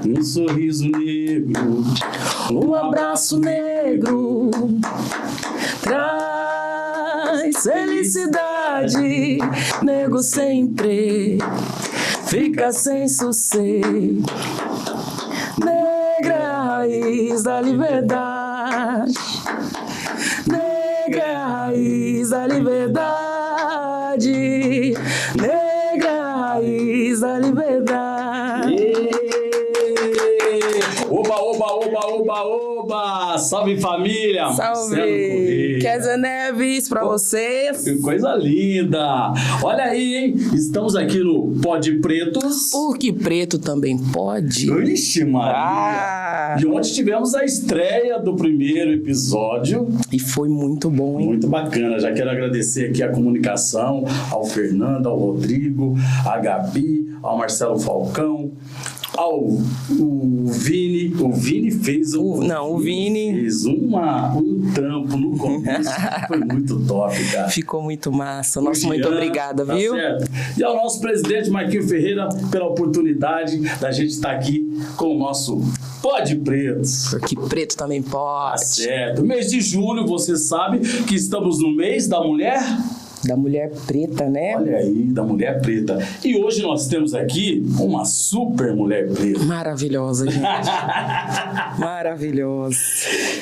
Um sorriso negro, um abraço negro, traz felicidade. Nego sempre fica sem sossego. Negra é a raiz da liberdade. Negra é a raiz da liberdade. Negra é a raiz da liberdade. Oba, oba, oba, oba, oba! Salve, família! Salve! Kézia Neves pra vocês. Que coisa linda! Olha aí, hein? Estamos aqui no Pode Pretos. Porque preto também pode? Ixi, Maria! E ontem tivemos a estreia do primeiro episódio. E foi muito bom, hein? Muito bacana. Já quero agradecer aqui a comunicação, ao Fernando, ao Rodrigo, à Gabi, ao Marcelo Falcão, ao Vini. O Vini fez o Vini fez um trampo no começo. Foi muito top, cara. Ficou muito massa. Nossa, muito obrigada, tá viu? Certo. E ao nosso presidente Marquinhos Ferreira pela oportunidade da gente estar aqui com o nosso Pode Pretos. Porque preto também pode. Tá certo. Mês de julho, você sabe que estamos no mês da mulher... Da mulher preta, né? Olha aí, da mulher preta. E hoje nós temos aqui uma super mulher preta. Maravilhosa, gente. Maravilhosa.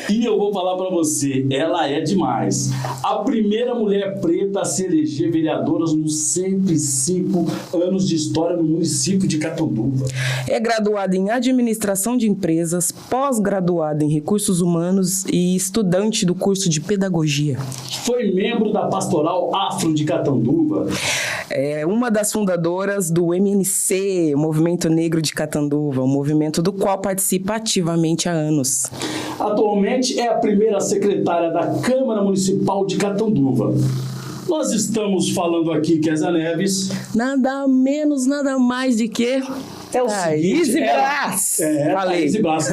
E eu vou falar pra você, ela é demais. A primeira mulher preta a se eleger vereadora nos 105 anos de história no município de Catanduva. É graduada em administração de empresas, pós-graduada em recursos humanos e estudante do curso de pedagogia. Foi membro da Pastoral Afro de Catanduva. É uma das fundadoras do MNC, o Movimento Negro de Catanduva, um movimento do qual participa ativamente há anos. Atualmente é a primeira secretária da Câmara Municipal de Catanduva. Nós estamos falando aqui, Kézia Neves. Nada menos, nada mais de que... É o Thaís seguinte... Braz. Falei. Thaís Braz.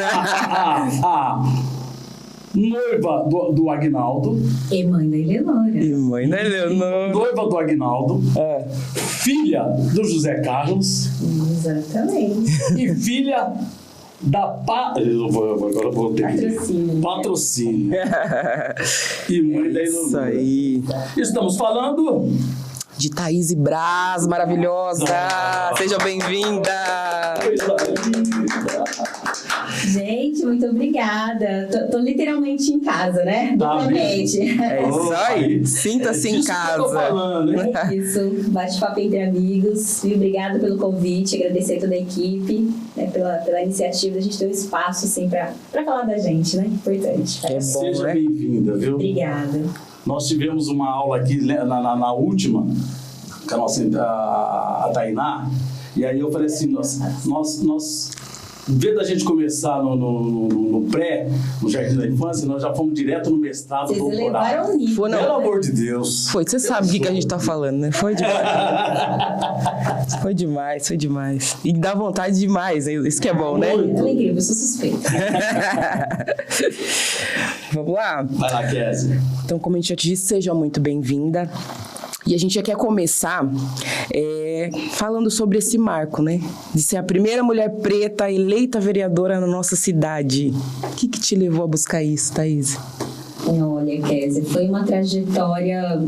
Noiva do Aguinaldo. E mãe da Eleonora. Noiva do Aguinaldo. Filha do José Carlos. Exatamente. E filha da agora eu vou ter Patrocínio. E mãe da Eleonora. Isso aí. Estamos falando... de Thaís Braz, maravilhosa. Seja bem-vinda. Gente, muito obrigada. Tô literalmente em casa, né? Novamente. É isso aí. Sinta-se em casa. Que eu tô falando, hein? É isso. Bate-papo entre amigos. E obrigada pelo convite. Agradecer a toda a equipe, né, pela iniciativa. A gente ter um espaço assim, pra falar da gente, né? Importante. É bom, Seja né? bem-vinda, viu? Obrigada. Nós tivemos uma aula aqui na última, com a nossa a Tainá, e aí eu falei assim, nós em vez da gente começar no pré, no Jardim da Infância, nós já fomos direto no mestrado, Vocês doutorado. elevaram o nível. Pelo amor de Deus. Foi, você sabe o que a gente tá falando, né? Foi demais. Foi demais. E dá vontade demais, isso que é bom, né? É incrível, eu sou suspeita. Vamos lá? Vai lá, Kézia. Então, como a gente já te disse, seja muito bem-vinda. E a gente já quer começar falando sobre esse marco, né? De ser a primeira mulher preta eleita vereadora na nossa cidade. O que te levou a buscar isso, Thaís? Olha, Kézia, foi uma trajetória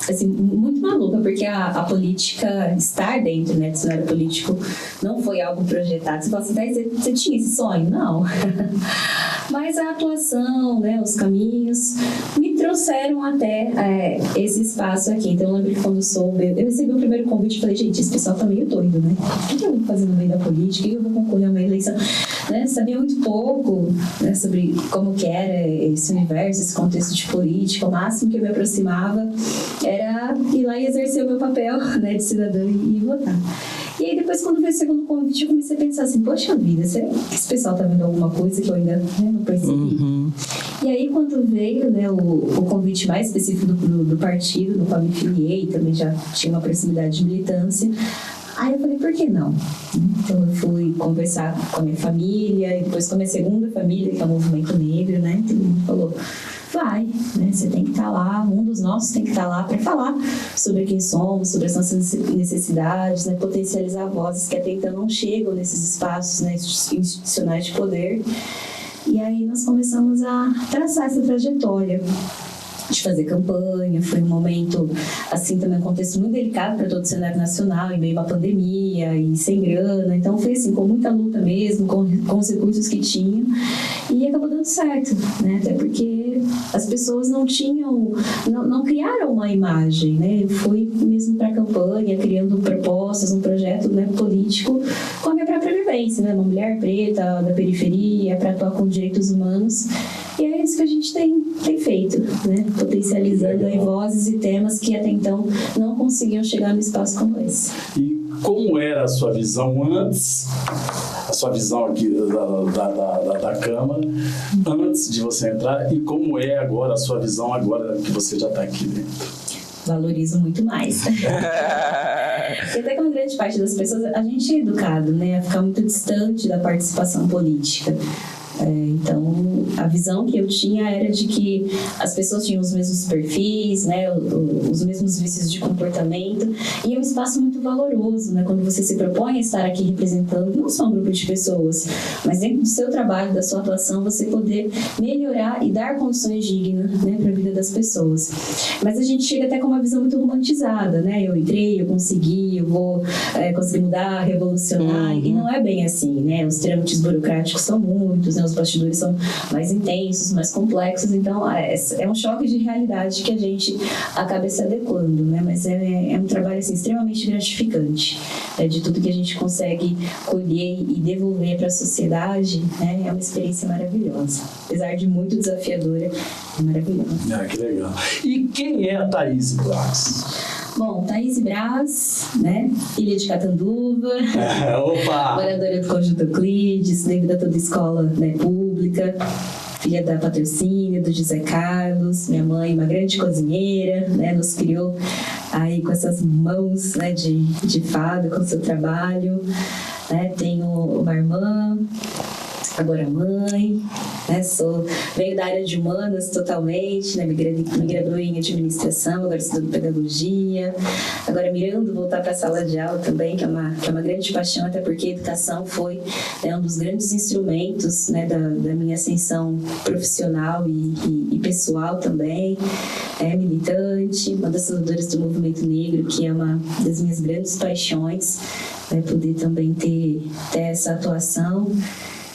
assim, muito maluca, porque a política, estar dentro, né, do cenário político, não foi algo projetado. Você fala assim, Thaís, você tinha esse sonho? Não. Mas a atuação, né, os caminhos, me trouxeram até esse espaço aqui. Então, eu lembro que quando eu recebi o primeiro convite, falei, gente, esse pessoal tá meio doido, né? O que eu vou fazer no meio da política? O que eu vou concorrer a uma eleição? Né? Sabia muito pouco, né, sobre como que era esse universo, esse contexto de política. O máximo que eu me aproximava era ir lá e exercer o meu papel, né, de cidadã e votar. E aí depois, quando veio o segundo convite, eu comecei a pensar assim, poxa vida, será que esse pessoal tá vendo alguma coisa que eu ainda, né, não percebi? Uhum. E aí, quando veio, né, o convite mais específico do partido, no qual me filiei, também já tinha uma proximidade de militância, aí eu falei, por que não? Então eu fui conversar com a minha família, e depois com a minha segunda família, que é o Movimento Negro, né? Todo mundo falou, vai, né? Você tem que estar lá, um dos nossos tem que estar lá para falar sobre quem somos, sobre as nossas necessidades, né? Potencializar vozes que até então não chegam nesses espaços, né, institucionais de poder. E aí nós começamos a traçar essa trajetória de fazer campanha. Foi um momento, assim, também um contexto muito delicado para todo o cenário nacional, em meio a uma pandemia e sem grana. Então foi assim, com muita luta mesmo, com os recursos que tinham, e acabou dando certo, né? Até porque as pessoas não criaram uma imagem, né? Eu fui mesmo para a campanha, criando propostas, um projeto, né, político com a minha própria vivência, né? Uma mulher preta da periferia, para atuar com direitos humanos. E é isso que a gente tem feito, né? Potencializando aí vozes e temas que até então não conseguiam chegar num espaço como esse. E como era a sua visão antes, a sua visão aqui da Câmara, antes de você entrar, e como é agora a sua visão agora que você já está aqui dentro? Valorizo muito mais. Porque até que uma grande parte das pessoas, a gente é educado, né, a ficar muito distante da participação política. Então, a visão que eu tinha era de que as pessoas tinham os mesmos perfis, né, os mesmos vícios de comportamento, e é um espaço muito valoroso, né, quando você se propõe a estar aqui representando não só um grupo de pessoas, mas dentro do seu trabalho, da sua atuação, você poder melhorar e dar condições dignas, né, para a vida das pessoas. Mas a gente chega até com uma visão muito romantizada, né, eu entrei, eu consegui, eu vou conseguir mudar, revolucionar, e não é bem assim, né, os trâmites burocráticos são muitos, né, os bastidores são mais intensos, mais complexos, então é um choque de realidade que a gente acaba se adequando, né? Mas é um trabalho assim, extremamente gratificante, né? De tudo que a gente consegue colher e devolver para a sociedade, né? É uma experiência maravilhosa, apesar de muito desafiadora, é maravilhosa. Que legal. E quem é a Thaís Braz? Bom, Thaís Braz, né? Filha de Catanduva, opa! moradora do Conjunto Euclides, devido a toda escola, né, pública, filha da Patrocínio, do José Carlos, minha mãe, uma grande cozinheira, né? Nos criou aí com essas mãos, né, de fada, com o seu trabalho, né? Tenho uma irmã, agora mãe, né? Venho da área de humanas totalmente, né? Me graduei em administração, agora estudo pedagogia, agora mirando voltar para a sala de aula também, que é uma grande paixão, até porque a educação foi, né, um dos grandes instrumentos, né, da minha ascensão profissional e pessoal também. Militante, uma das fundadoras do movimento negro, que é uma das minhas grandes paixões, né, poder também ter essa atuação.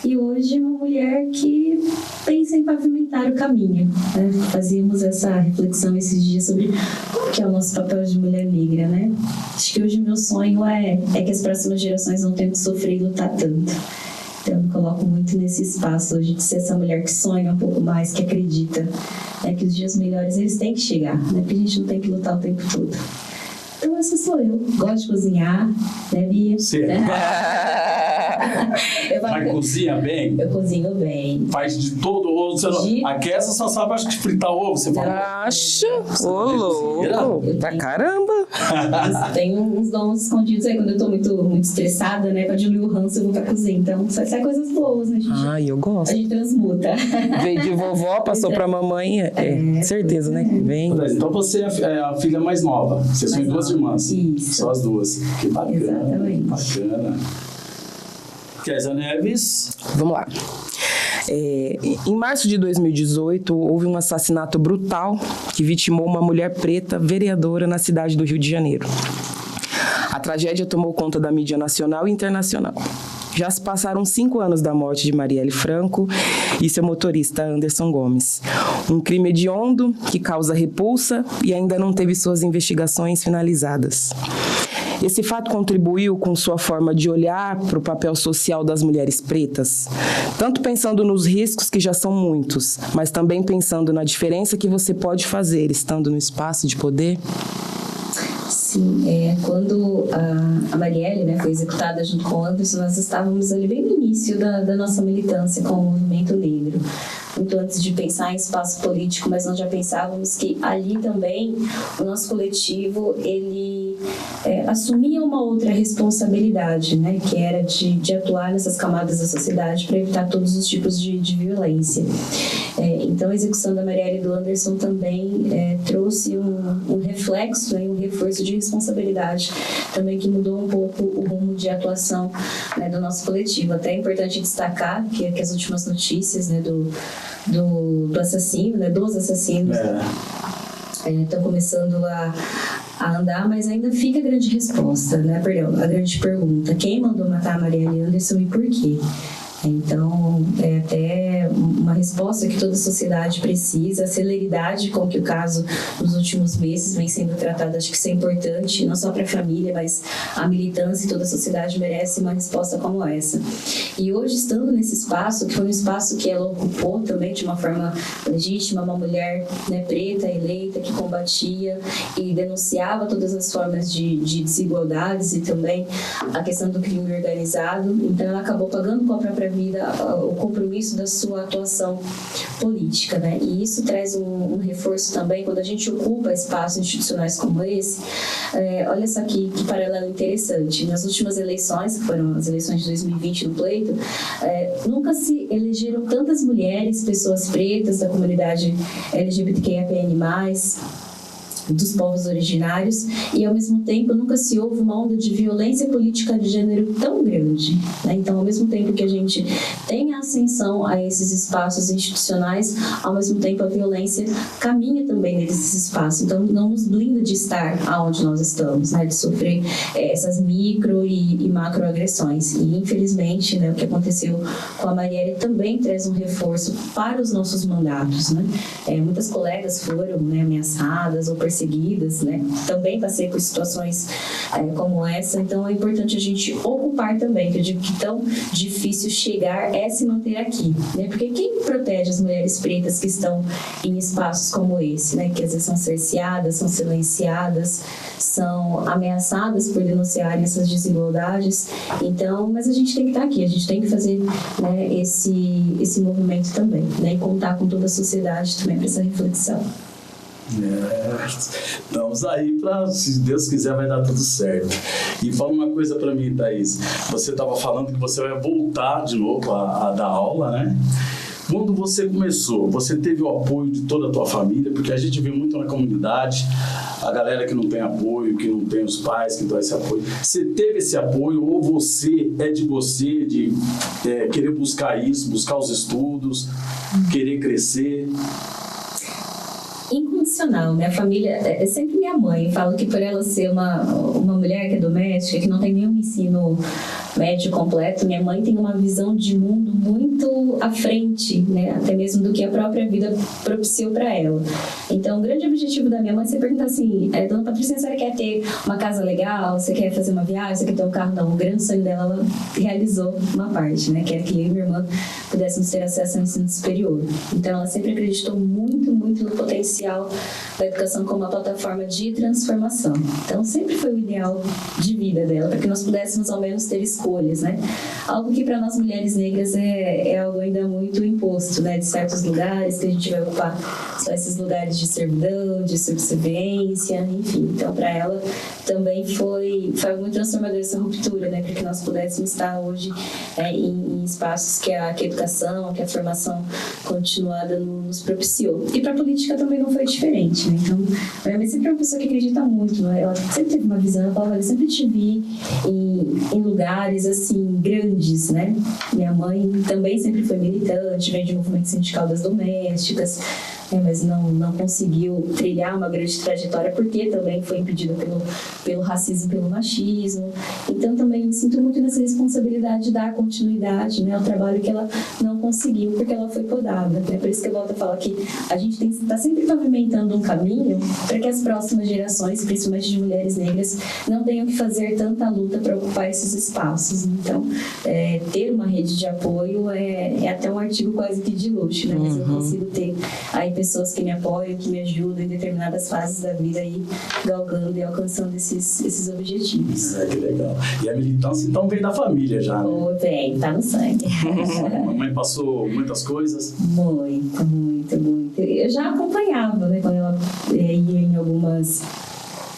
E hoje uma mulher que pensa em pavimentar o caminho, né? Fazíamos essa reflexão esses dias sobre qual que é o nosso papel de mulher negra, né? Acho que hoje o meu sonho é que as próximas gerações não tenham que sofrer e lutar tanto. Então eu me coloco muito nesse espaço hoje de ser essa mulher que sonha um pouco mais, que acredita, né, que os dias melhores eles têm que chegar, né? Porque a gente não tem que lutar o tempo todo. Então essa sou eu. Gosto de cozinhar, né, Bia? Sim. Mas cozinha bem? Eu cozinho bem. Faz de todo ovo. Aqui essa só sabe, acho que fritar ovo. Você fala. Acha? Ô, louco. Pra caramba. Tem uns dons escondidos aí quando eu tô muito estressada, né? Pra diluir o ranço, eu vou pra cozinha. Então, só sai coisas boas, né, gente? Ai, eu gosto. A gente transmuta. Veio de vovó, passou pra mamãe. Certeza, né? Vem. Então você é a filha mais nova. Vocês são duas irmãs. Isso. Só as duas. Que bacana. Exatamente. Bacana. Kézia Neves. Vamos lá. Em março de 2018, houve um assassinato brutal que vitimou uma mulher preta vereadora na cidade do Rio de Janeiro. A tragédia tomou conta da mídia nacional e internacional. Já se passaram 5 anos da morte de Marielle Franco e seu motorista Anderson Gomes. Um crime hediondo que causa repulsa e ainda não teve suas investigações finalizadas. Esse fato contribuiu com sua forma de olhar para o papel social das mulheres pretas, tanto pensando nos riscos, que já são muitos, mas também pensando na diferença que você pode fazer estando no espaço de poder? Sim, quando a Marielle, né, foi executada junto com o Anderson, nós estávamos ali bem no início da nossa militância com o movimento negro. Muito antes de pensar em espaço político, mas nós já pensávamos que ali também o nosso coletivo, ele assumia uma outra responsabilidade, né, que era de atuar nessas camadas da sociedade para evitar todos os tipos de violência. Então, a execução da Marielle e do Anderson também trouxe um reflexo, um reforço de responsabilidade também, que mudou um pouco o rumo de atuação, né, do nosso coletivo. Até é importante destacar que as últimas notícias, né, do assassino, né, dos assassinos, estão começando a andar, mas ainda fica a grande resposta, né? A grande pergunta: quem mandou matar a Marielle Anderson e por quê? Então, é até uma resposta que toda a sociedade precisa, a celeridade com que o caso nos últimos meses vem sendo tratado. Acho que isso é importante, não só para a família, mas a militância e toda a sociedade merece uma resposta como essa. E hoje, estando nesse espaço, que foi um espaço que ela ocupou também de uma forma legítima, uma mulher, né, preta, eleita, que combatia e denunciava todas as formas de desigualdades e também a questão do crime organizado, então ela acabou pagando com a própria vida o compromisso da sua atuação política, né? E isso traz um reforço também quando a gente ocupa espaços institucionais como esse. Olha só que paralelo interessante. Nas últimas eleições, que foram as eleições de 2020 no pleito, nunca se elegeram tantas mulheres, pessoas pretas da comunidade LGBTQIAPN+, dos povos originários, e ao mesmo tempo nunca se houve uma onda de violência política de gênero tão grande, né? Então, ao mesmo tempo que a gente tem a ascensão a esses espaços institucionais, ao mesmo tempo a violência caminha também nesses espaços, então não nos blinda de estar aonde nós estamos, né? De sofrer essas micro e macro agressões. E infelizmente, né, o que aconteceu com a Marielle também traz um reforço para os nossos mandatos, né? Muitas colegas foram, né, ameaçadas ou perseguidas, né? Também passei por situações como essa, então é importante a gente ocupar também, que eu digo que tão difícil chegar é se manter aqui, né? Porque quem protege as mulheres pretas que estão em espaços como esse, né? Que às vezes são cerceadas, são silenciadas, são ameaçadas por denunciarem essas desigualdades. Então, mas a gente tem que estar aqui, a gente tem que fazer, né, esse movimento também, né? E contar com toda a sociedade também para essa reflexão. Estamos aí para, se Deus quiser, vai dar tudo certo. E fala uma coisa para mim, Thaís. Você estava falando que você vai voltar de novo a dar aula, né? Quando você começou, você teve o apoio de toda a tua família? Porque a gente vê muito na comunidade a galera que não tem apoio, que não tem os pais que dão esse apoio. Você teve esse apoio ou você de querer buscar isso, buscar os estudos, querer crescer? Incondicional. Minha família é sempre minha mãe. Eu falo que por ela ser uma mulher que é doméstica, que não tem nenhum ensino médio completo, minha mãe tem uma visão de mundo muito à frente, né? Até mesmo do que a própria vida propiciou para ela. Então, o grande objetivo da minha mãe é você perguntar assim: Dona Patrícia, você quer ter uma casa legal? Você quer fazer uma viagem? Você quer ter um carro? Não. O grande sonho dela, ela realizou uma parte, né? Que era que eu e minha irmã pudéssemos ter acesso ao ensino superior. Então, ela sempre acreditou muito, muito no potencial da educação como uma plataforma de transformação. Então, sempre foi o ideal de vida dela, para que nós pudéssemos ao menos ter escolhas, né? Algo que para nós mulheres negras é algo ainda muito imposto, né? De certos lugares que a gente vai ocupar só esses lugares de servidão, de subserviência, enfim. Então, para ela também foi muito transformador essa ruptura, né? Para que nós pudéssemos estar hoje em espaços que a educação, que a formação continuada nos propiciou. E para a política também não foi diferente, né? Então, a minha mãe sempre é uma pessoa que acredita muito, né? Ela sempre teve uma visão, ela falava: eu sempre te vi em lugares, assim, grandes, né? Minha mãe também sempre foi militante, veio de movimento sindical das domésticas, mas não conseguiu trilhar uma grande trajetória porque também foi impedida pelo racismo e pelo machismo. Então também me sinto muito nessa responsabilidade de dar continuidade, né, ao trabalho que ela não conseguiu porque ela foi podada, né? Por isso que eu volto a falar que a gente tem que estar sempre pavimentando um caminho para que as próximas gerações, principalmente de mulheres negras, não tenham que fazer tanta luta para ocupar esses espaços. Então, ter uma rede de apoio é até um artigo quase que de luxo, né? Mas eu consigo ter aí pessoas que me apoiam, que me ajudam em determinadas fases da vida aí, galgando e alcançando esses objetivos. Que legal. E a militância, então, veio da família já, né? Vem, tá no sangue. A mamãe passou muitas coisas? Muito, muito, muito. Eu já acompanhava, né? Quando ela ia em algumas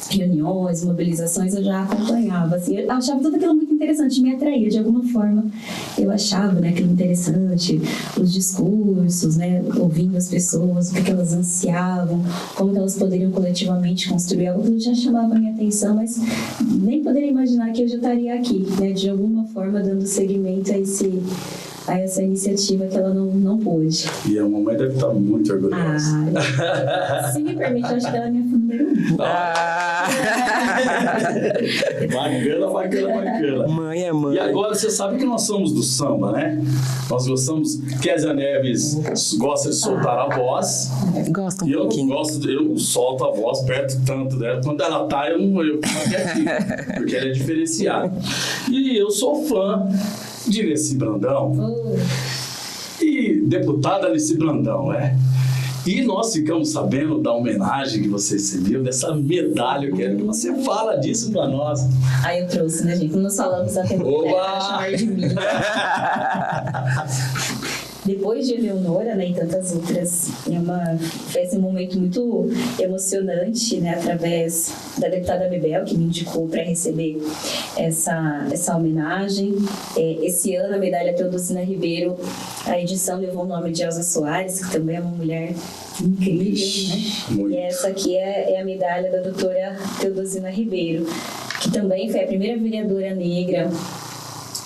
reuniões, mobilizações, eu já acompanhava. Assim, eu achava tudo aquilo muito interessante, me atraía de alguma forma. Eu achava, né, aquilo interessante, os discursos, né, ouvindo as pessoas, o que elas ansiavam, como que elas poderiam coletivamente construir algo que já chamava a minha atenção, mas nem poderia imaginar que eu já estaria aqui, né, de alguma forma dando seguimento a essa iniciativa que ela não pôde. E a mamãe deve estar muito orgulhosa. Se me permite, eu acho que ela é minha fã número 1. Bacana. Mãe é mãe. E agora você sabe que nós somos do samba, né? Nós gostamos. Kézia Neves gosta de soltar a voz. Gosta um E eu não pouquinho. gosto, eu solto a voz perto tanto dela. Quando ela tá, eu fico quietinho, porque ela é diferenciada. E eu sou fã de Leci Brandão. E deputada Leci Brandão, E nós ficamos sabendo da homenagem que você recebeu, dessa medalha. Eu quero que você fala disso pra nós. Aí eu trouxe, né, gente? Quando nós falamos até para chamar de mim. Depois de Eleonora, né, e tantas outras, foi um momento muito emocionante, né, através da deputada Bebel, que me indicou para receber essa homenagem. Esse ano, a medalha Teodosina Ribeiro, a edição levou o nome de Elza Soares, que também é uma mulher incrível, né? Muito. E essa aqui é a medalha da doutora Teodosina Ribeiro, que também foi a primeira vereadora negra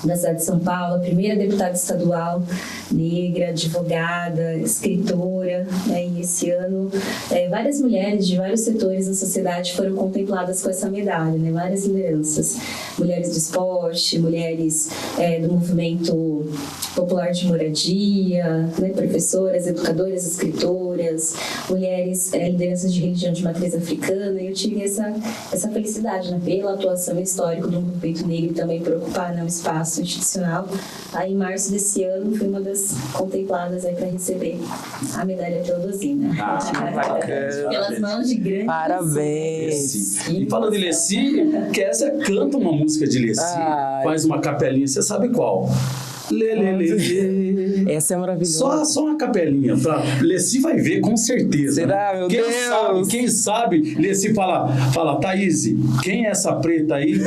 da cidade de São Paulo, a primeira deputada estadual negra, advogada, escritora, né? E esse ano várias mulheres de vários setores da sociedade foram contempladas com essa medalha, né? Várias lideranças, mulheres do esporte, mulheres do movimento popular de moradia, né? Professoras, educadoras, escritoras, mulheres lideranças de religião de matriz africana. E eu tive essa felicidade, né? Pela atuação histórica do movimento negro e também por ocupar, né, um espaço institucional. Aí, em março desse ano, fui uma das contempladas para receber a medalha Teodosina. Pelas mãos de grandes. Parabéns. E falando de Leci, Kézia canta uma música de Leci, faz uma capelinha, você sabe qual? Lê, lê, lê, lê. Essa é maravilhosa. Só uma capelinha. Leci vai ver, com certeza. Será, meu Deus? Quem sabe, Leci fala, Thaís, quem é essa preta aí?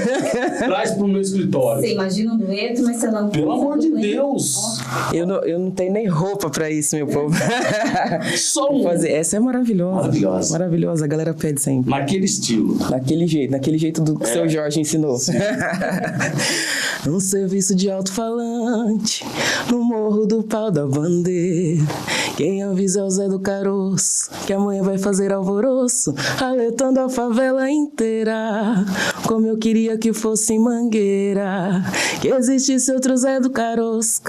Traz pro meu escritório. Você imagina um dueto, mas sei lá... Pelo amor de Deus. Eu não tenho nem roupa pra isso, meu povo. Só um. Essa é maravilhosa. Maravilhosa. Maravilhosa, a galera pede sempre. Naquele estilo. Naquele jeito do que o seu Jorge ensinou. Um serviço de alto-falante no Morro do Pau da Bandeira. Quem avisa é o Zé do Caroço, que amanhã vai fazer alvoroço, alertando a favela inteira. Como eu queria que fosse em Mangueira, que existisse outro Zé do Caroço,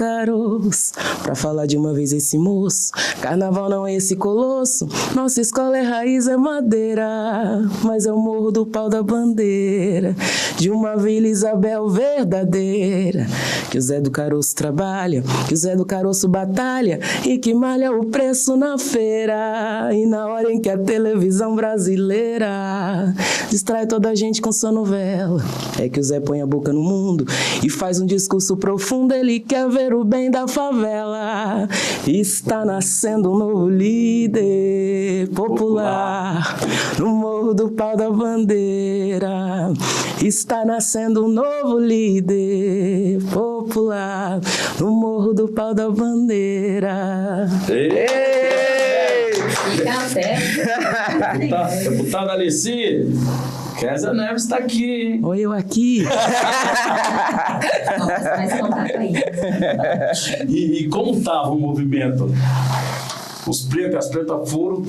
pra falar de uma vez esse moço. Carnaval não é esse colosso, nossa escola é raiz, é madeira, mas é o Morro do Pau da Bandeira, de uma Vila Isabel verdadeira, que o Zé do Caroço trabalha, que o Zé do Caroço batalha e que malha o preço na feira. E na hora em que a televisão brasileira distrai toda a gente com sua novela, é que o Zé põe a boca no mundo e faz um discurso profundo. Ele quer ver o bem da favela. Está nascendo um novo líder popular no Morro do Pau da Bandeira. Está nascendo um novo líder popular no Morro do Pau da Bandeira. Deputada Leci, Kézia Neves está aqui, hein? Oi, eu aqui. Mais contato aí. E como estava o movimento? Os pretos e as pretas foram,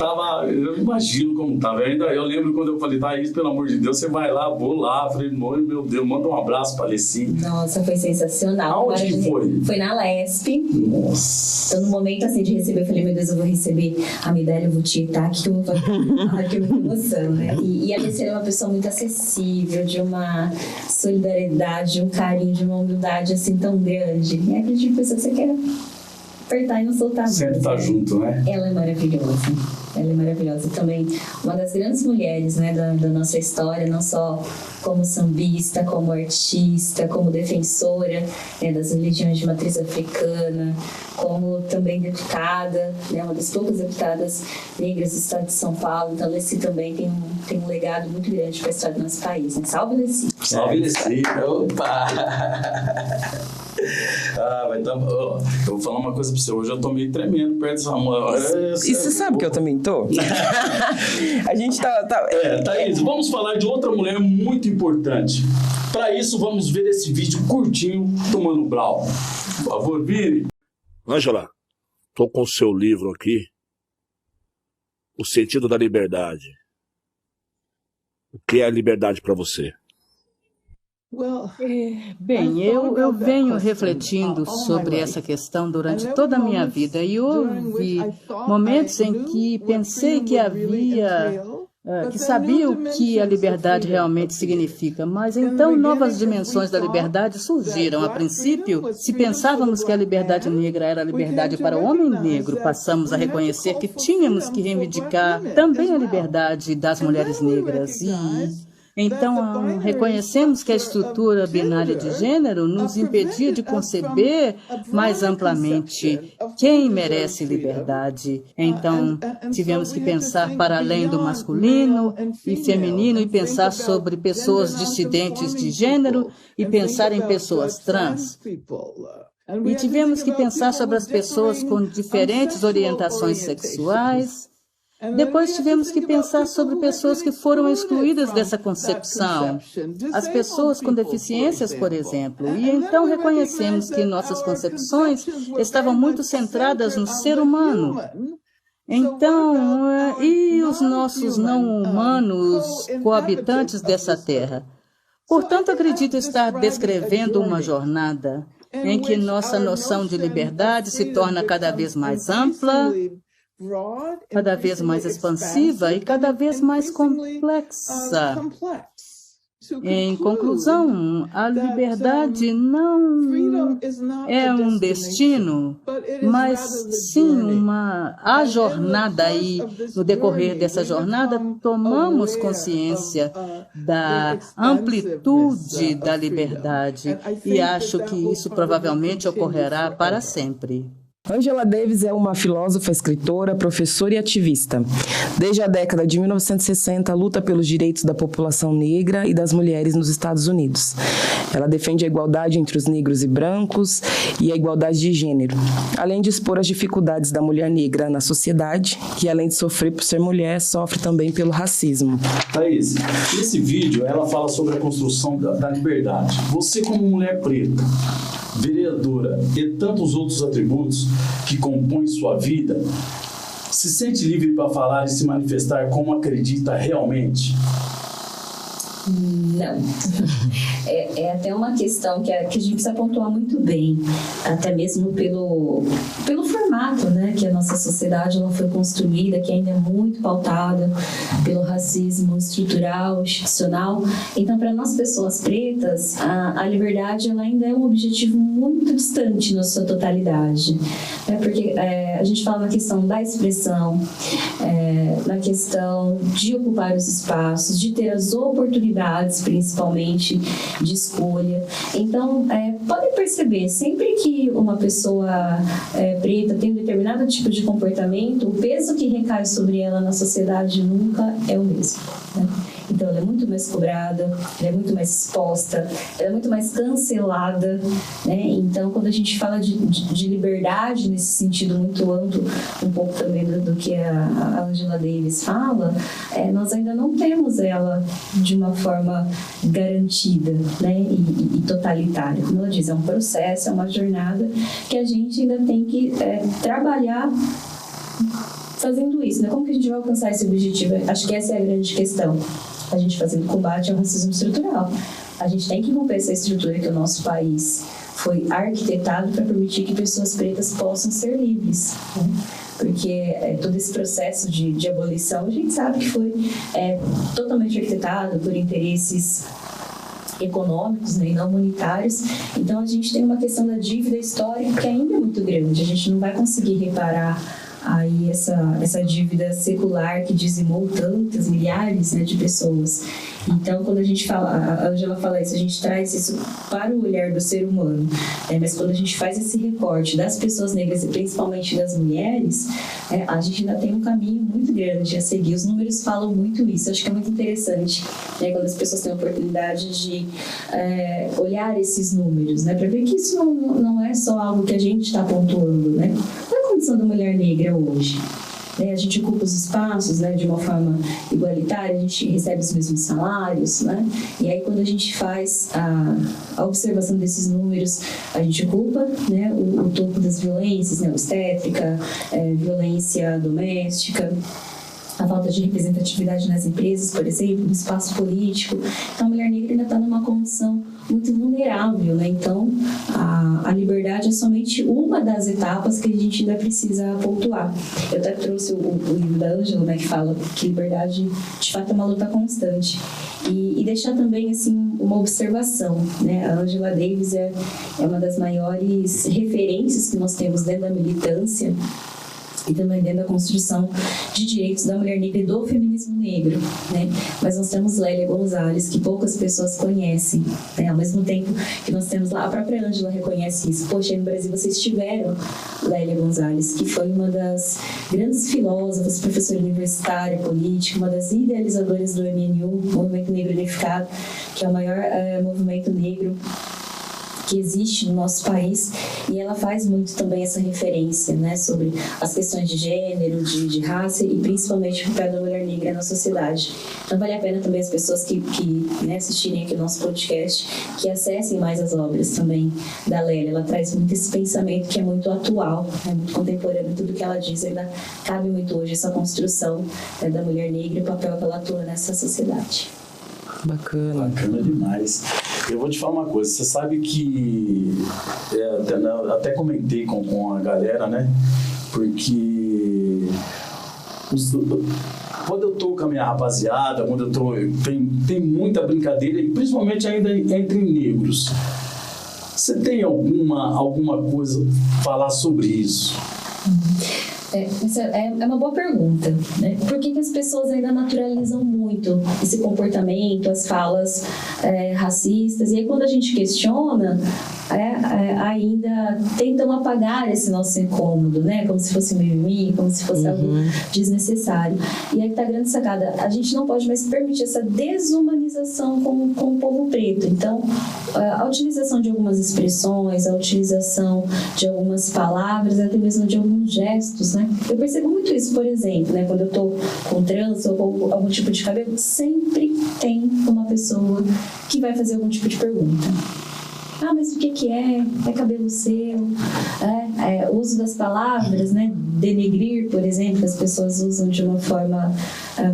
eu imagino como estava. Eu lembro quando eu falei, Thaís, pelo amor de Deus, você vai lá, vou lá. Falei, meu Deus, manda um abraço para Leci. Nossa, foi sensacional. Aonde que foi? Foi na Lesp. Nossa. Então, no momento assim de receber, eu falei, meu Deus, eu vou receber a medalha, eu vou tietar, que eu vou fazer. Ai, que emoção, né? E a Leci é uma pessoa muito acessível, de uma solidariedade, de um carinho, de uma humildade assim tão grande. É aquele tipo de pessoa que você quer apertar e não soltar. Sempre tá junto, né? Ela é maravilhosa. Ela é maravilhosa também. Uma das grandes mulheres, né, da nossa história, não só como sambista, como artista, como defensora, né, das religiões de matriz africana, como também deputada, né, uma das poucas deputadas negras do estado de São Paulo. Então, Leci também tem um legado muito grande para a história do nosso país. Né? Salve, Leci! Salve, Leci! Opa! Eu vou falar uma coisa pra você. Hoje eu tô meio tremendo perto dessa mulher. E você sabe que eu também tô? A gente tá... Thaís, vamos falar de outra mulher muito importante. Para isso, vamos ver esse vídeo curtinho do Mano Brown. Por favor, vire. Ângela, tô com o seu livro aqui. O Sentido da Liberdade. O que é a liberdade para você? Bem, eu venho refletindo sobre essa questão durante toda a minha vida e houve momentos em que pensei que que sabia o que a liberdade realmente significa, mas então novas dimensões da liberdade surgiram. A princípio, se pensávamos que a liberdade negra era a liberdade para o homem negro, passamos a reconhecer que tínhamos que reivindicar também a liberdade das mulheres negras então, reconhecemos que a estrutura binária de gênero nos impedia de conceber mais amplamente quem merece liberdade. Então, tivemos que pensar para além do masculino e feminino e pensar sobre pessoas dissidentes de gênero e pensar em pessoas trans. E tivemos que pensar sobre as pessoas com diferentes orientações sexuais. Depois tivemos que pensar sobre pessoas que foram excluídas dessa concepção, as pessoas com deficiências, por exemplo. E então reconhecemos que nossas concepções estavam muito centradas no ser humano. Então, e os nossos não-humanos coabitantes dessa terra? Portanto, acredito estar descrevendo uma jornada em que nossa noção de liberdade se torna cada vez mais ampla, cada vez mais expansiva e cada vez mais complexa. Em conclusão, a liberdade não é um destino, mas sim a jornada. E no decorrer dessa jornada, tomamos consciência da amplitude da liberdade e acho que isso provavelmente ocorrerá para sempre. Angela Davis é uma filósofa, escritora, professora e ativista. Desde a década de 1960, luta pelos direitos da população negra e das mulheres nos Estados Unidos. Ela defende a igualdade entre os negros e brancos e a igualdade de gênero, além de expor as dificuldades da mulher negra na sociedade, que além de sofrer por ser mulher, sofre também pelo racismo. Thaís, nesse vídeo ela fala sobre a construção da liberdade. Você como mulher preta, vereadora e tantos outros atributos que compõem sua vida, se sente livre para falar e se manifestar como acredita realmente? Não. É até uma questão que a gente precisa pontuar muito bem, até mesmo pelo formato, né, que a nossa sociedade ela foi construída, que ainda é muito pautada pelo racismo estrutural, institucional. Então, para nós pessoas pretas, a liberdade ela ainda é um objetivo muito distante na sua totalidade. Porque a gente fala na questão da expressão, na questão de ocupar os espaços, de ter as oportunidades, principalmente, de escolha. Então, podem perceber, sempre que uma pessoa preta tem um determinado tipo de comportamento, o peso que recai sobre ela na sociedade nunca é o mesmo, né? Então, ela é muito mais cobrada, ela é muito mais exposta, ela é muito mais cancelada, né? Então, quando a gente fala de liberdade nesse sentido muito amplo, um pouco também do que a Angela Davis fala, nós ainda não temos ela de uma forma garantida, né? E totalitária. Como ela diz, é um processo, é uma jornada que a gente ainda tem que trabalhar fazendo isso, né? Como que a gente vai alcançar esse objetivo? Acho que essa é a grande questão. A gente fazendo combate ao racismo estrutural. A gente tem que romper essa estrutura que o nosso país foi arquitetado para permitir que pessoas pretas possam ser livres, né? Porque todo esse processo de abolição, a gente sabe que foi totalmente arquitetado por interesses econômicos, né, e não monetários. Então a gente tem uma questão da dívida histórica que ainda é muito grande. A gente não vai conseguir reparar aí essa dívida secular que dizimou tantas milhares, né, de pessoas. Então, quando a gente fala, a Ângela fala isso, a gente traz isso para o olhar do ser humano, mas quando a gente faz esse recorte das pessoas negras e principalmente das mulheres, a gente ainda tem um caminho muito grande a seguir. Os números falam muito isso. Eu acho que é muito interessante, né, quando as pessoas têm a oportunidade de olhar esses números, né, para ver que isso não é só algo que a gente está pontuando, né? Qual é a condição da mulher negra hoje? A gente ocupa os espaços, né, de uma forma igualitária, a gente recebe os mesmos salários, né? E aí quando a gente faz a observação desses números, a gente ocupa, né, o topo das violências, né, obstétrica, violência doméstica, a falta de representatividade nas empresas, por exemplo, no espaço político. Então, a mulher negra ainda está numa condição muito vulnerável, né? Então, a liberdade é somente uma das etapas que a gente ainda precisa pontuar. Eu até trouxe o livro da Ângela, né, que fala que liberdade, de fato, é uma luta constante. E deixar também, assim, uma observação, né? A Angela Davis é uma das maiores referências que nós temos dentro da militância e também dentro da construção de direitos da mulher negra e do feminismo negro, né? Mas nós temos Lélia Gonzalez, que poucas pessoas conhecem, né? Ao mesmo tempo que nós temos lá, a própria Ângela reconhece isso. Poxa, no Brasil vocês tiveram Lélia Gonzalez, que foi uma das grandes filósofas, professora universitária, política, uma das idealizadoras do MNU, Movimento Negro Unificado, que é o maior movimento negro que existe no nosso país, e ela faz muito também essa referência, né, sobre as questões de gênero, de raça e principalmente o papel da mulher negra na sociedade. Então vale a pena também as pessoas que né, assistirem aqui o nosso podcast, que acessem mais as obras também da Lélia. Ela traz muito esse pensamento que é muito atual, é muito contemporâneo, tudo que ela diz ainda cabe muito hoje, essa construção, né, da mulher negra e o papel que ela atua nessa sociedade. Bacana. Bacana demais. Eu vou te falar uma coisa, você sabe que até comentei com a galera, né? Porque quando eu tô com a minha rapaziada, quando eu tô, tem muita brincadeira, e principalmente ainda entre negros. Você tem alguma coisa a falar sobre isso? Essa é uma boa pergunta, né? Por que as pessoas ainda naturalizam muito esse comportamento, as falas racistas? E aí, quando a gente questiona, ainda tentam apagar esse nosso incômodo, né? Como se fosse mimimi, como se fosse algo desnecessário. E aí está a grande sacada. A gente não pode mais permitir essa desumanização com o povo preto. Então, a utilização de algumas expressões, a utilização de algumas palavras, até mesmo de alguns gestos, né? Eu percebo muito isso, por exemplo, né? Quando eu estou com trança ou com algum tipo de cabelo, sempre tem uma pessoa que vai fazer algum tipo de pergunta. Mas o que é? É cabelo seu? O uso das palavras, né? Denegrir, por exemplo, as pessoas usam de uma forma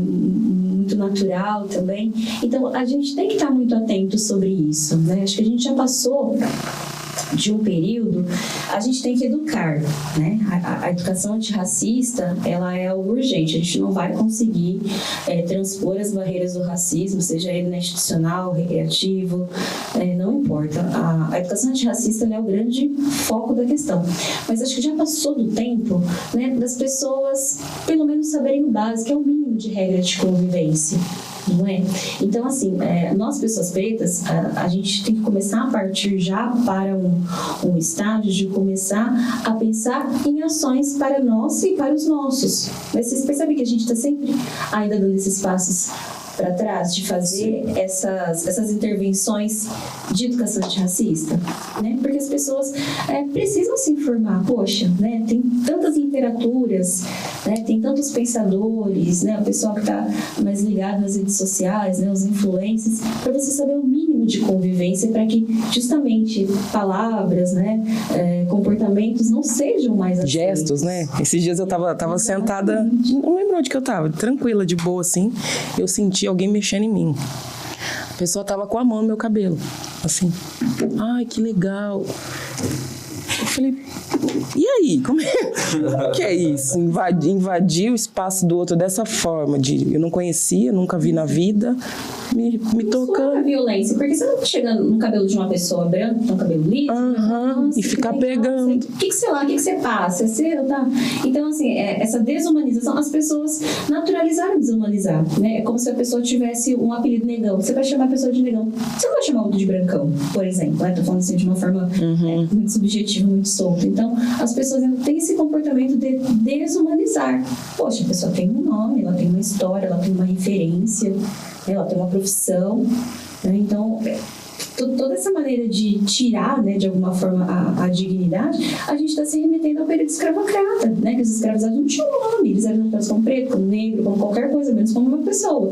muito natural também. Então, a gente tem que estar muito atento sobre isso, né? Acho que a gente já passou de um período, a gente tem que educar, né? A educação antirracista, ela é algo urgente. A gente não vai conseguir transpor as barreiras do racismo, seja ele institucional, recreativo, não importa. A educação antirracista é o grande foco da questão. Mas acho que já passou do tempo, né, das pessoas, pelo menos, saberem o básico, que é o mínimo de regra de convivência. Não é? Então, assim, nós pessoas pretas, a gente tem que começar a partir já para um estágio de começar a pensar em ações para nós e para os nossos. Mas vocês percebem que a gente está sempre ainda dando esses passos para trás de fazer essas intervenções de educação antirracista, né? Porque as pessoas precisam se informar. Poxa, né? Tem tantas literaturas, né? Tem tantos pensadores, né? O pessoal que está mais ligado nas redes sociais, né? Os influencers, para você saber o mínimo de convivência para que justamente palavras, né? Comportamentos não sejam mais aceitos. Gestos, né? Esses dias eu tava sentada, não lembro onde que eu tava, tranquila, de boa assim, eu senti alguém mexendo em mim. A pessoa tava com a mão no meu cabelo, assim. Ai, que legal. Eu falei, E aí, como que é isso? Invadir o espaço do outro dessa forma, eu não conhecia, nunca vi na vida, me tocando. A violência, porque você não tá chegando no cabelo de uma pessoa branca, com um cabelo liso, e ficar pegando. O que sei lá, o que você passa? É seu, tá? Então, assim, essa desumanização, as pessoas naturalizaram desumanizar, né? É como se a pessoa tivesse um apelido negão. Você vai chamar a pessoa de negão. Você não vai chamar outro de brancão, por exemplo, né? Tô falando assim de uma forma muito subjetiva, muito solta. Então, as pessoas ainda têm esse comportamento de desumanizar. Poxa, a pessoa tem um nome, ela tem uma história, ela tem uma referência, ela tem uma profissão, né? Então, toda essa maneira de tirar, né, de alguma forma a dignidade, a gente está se remetendo ao período escravocrata, né? Que os escravizados não tinham nome, eles eram tratados como preto, como negro, como qualquer coisa, menos como uma pessoa.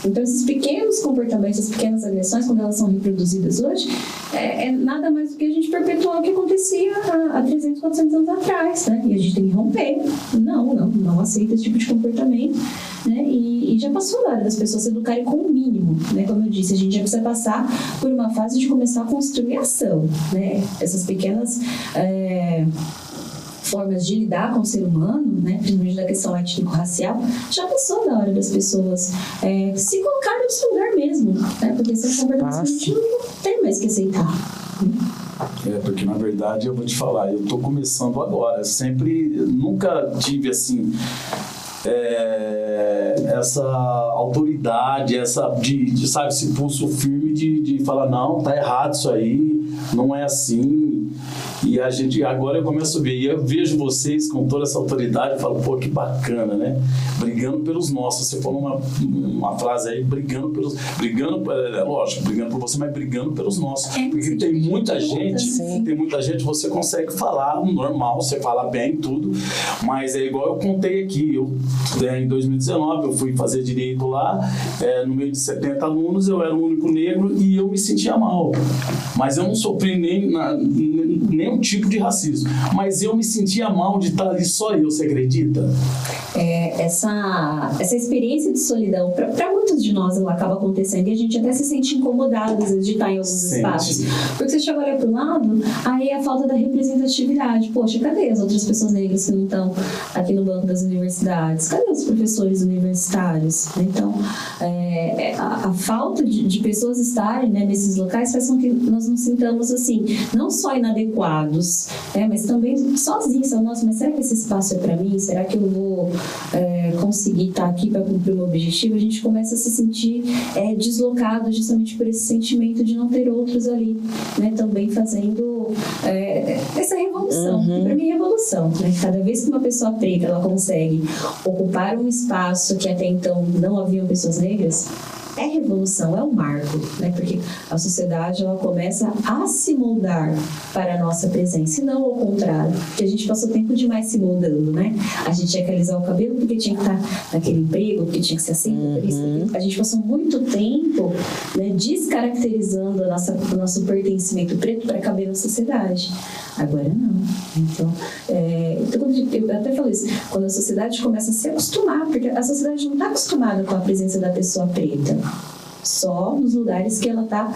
Então, esses pequenos comportamentos, essas pequenas agressões, quando elas são reproduzidas hoje, é nada mais do que a gente perpetuar o que acontecia há 300, 400 anos atrás, né? E a gente tem que romper. Não aceita esse tipo de comportamento, né? E já passou da hora das pessoas se educarem com o mínimo, né? Como eu disse, a gente já precisa passar por uma fase de começar a construir ação, né? Essas pequenas formas de lidar com o ser humano, né, principalmente da questão étnico-racial, já passou da hora das pessoas se colocarem nesse lugar mesmo, né, porque esses comportamentos a gente não tem mais que aceitar. Porque na verdade eu vou te falar, eu tô começando agora, nunca tive assim essa autoridade, sabe, esse pulso firme de falar, não, tá errado isso aí, não é assim. E agora eu começo a ver, e eu vejo vocês com toda essa autoridade e falo, pô, que bacana, né? Brigando pelos nossos. Você falou uma frase aí, brigando por você, mas brigando pelos nossos. Porque tem muita gente, você consegue falar normal, você fala bem, tudo, mas é igual eu contei aqui, em 2019 eu fui fazer direito lá, no meio de 70 alunos, eu era o único negro e eu me sentia mal. Mas eu não sofri nenhum tipo de racismo. Mas eu me sentia mal de estar ali só eu, você acredita? Essa experiência de solidão, para muitos de nós, ela acaba acontecendo e a gente até se sente incomodado, às vezes, de estar em alguns espaços. Porque você chega a olhar para o lado, aí a falta da representatividade. Poxa, cadê as outras pessoas negras que não estão aqui no banco das universidades? Cadê os professores universitários? Então, a falta de pessoas estarem, né, nesses locais faz com que nós nos sintamos assim, não só inadequados, mas também sozinhos. Nossa, mas será que esse espaço é para mim? Será que eu vou conseguir estar aqui para cumprir o meu objetivo? A gente começa a se sentir deslocado justamente por esse sentimento de não ter outros ali, né, também fazendo essa revolução. Que para mim é revolução, né? Cada vez que uma pessoa preta ela consegue ocupar um espaço que até então não haviam pessoas negras, é revolução, é um marco, né? Porque a sociedade ela começa a se moldar para a nossa presença, e não ao contrário, porque a gente passou tempo demais se moldando, né? A gente tinha que alisar o cabelo porque tinha que estar naquele emprego, porque tinha que ser assim, por isso. A gente passou muito tempo, né, descaracterizando o nosso pertencimento preto para caber na sociedade. Agora não. Então, eu até falei isso, quando a sociedade começa a se acostumar, porque a sociedade não está acostumada com a presença da pessoa preta, só nos lugares que ela está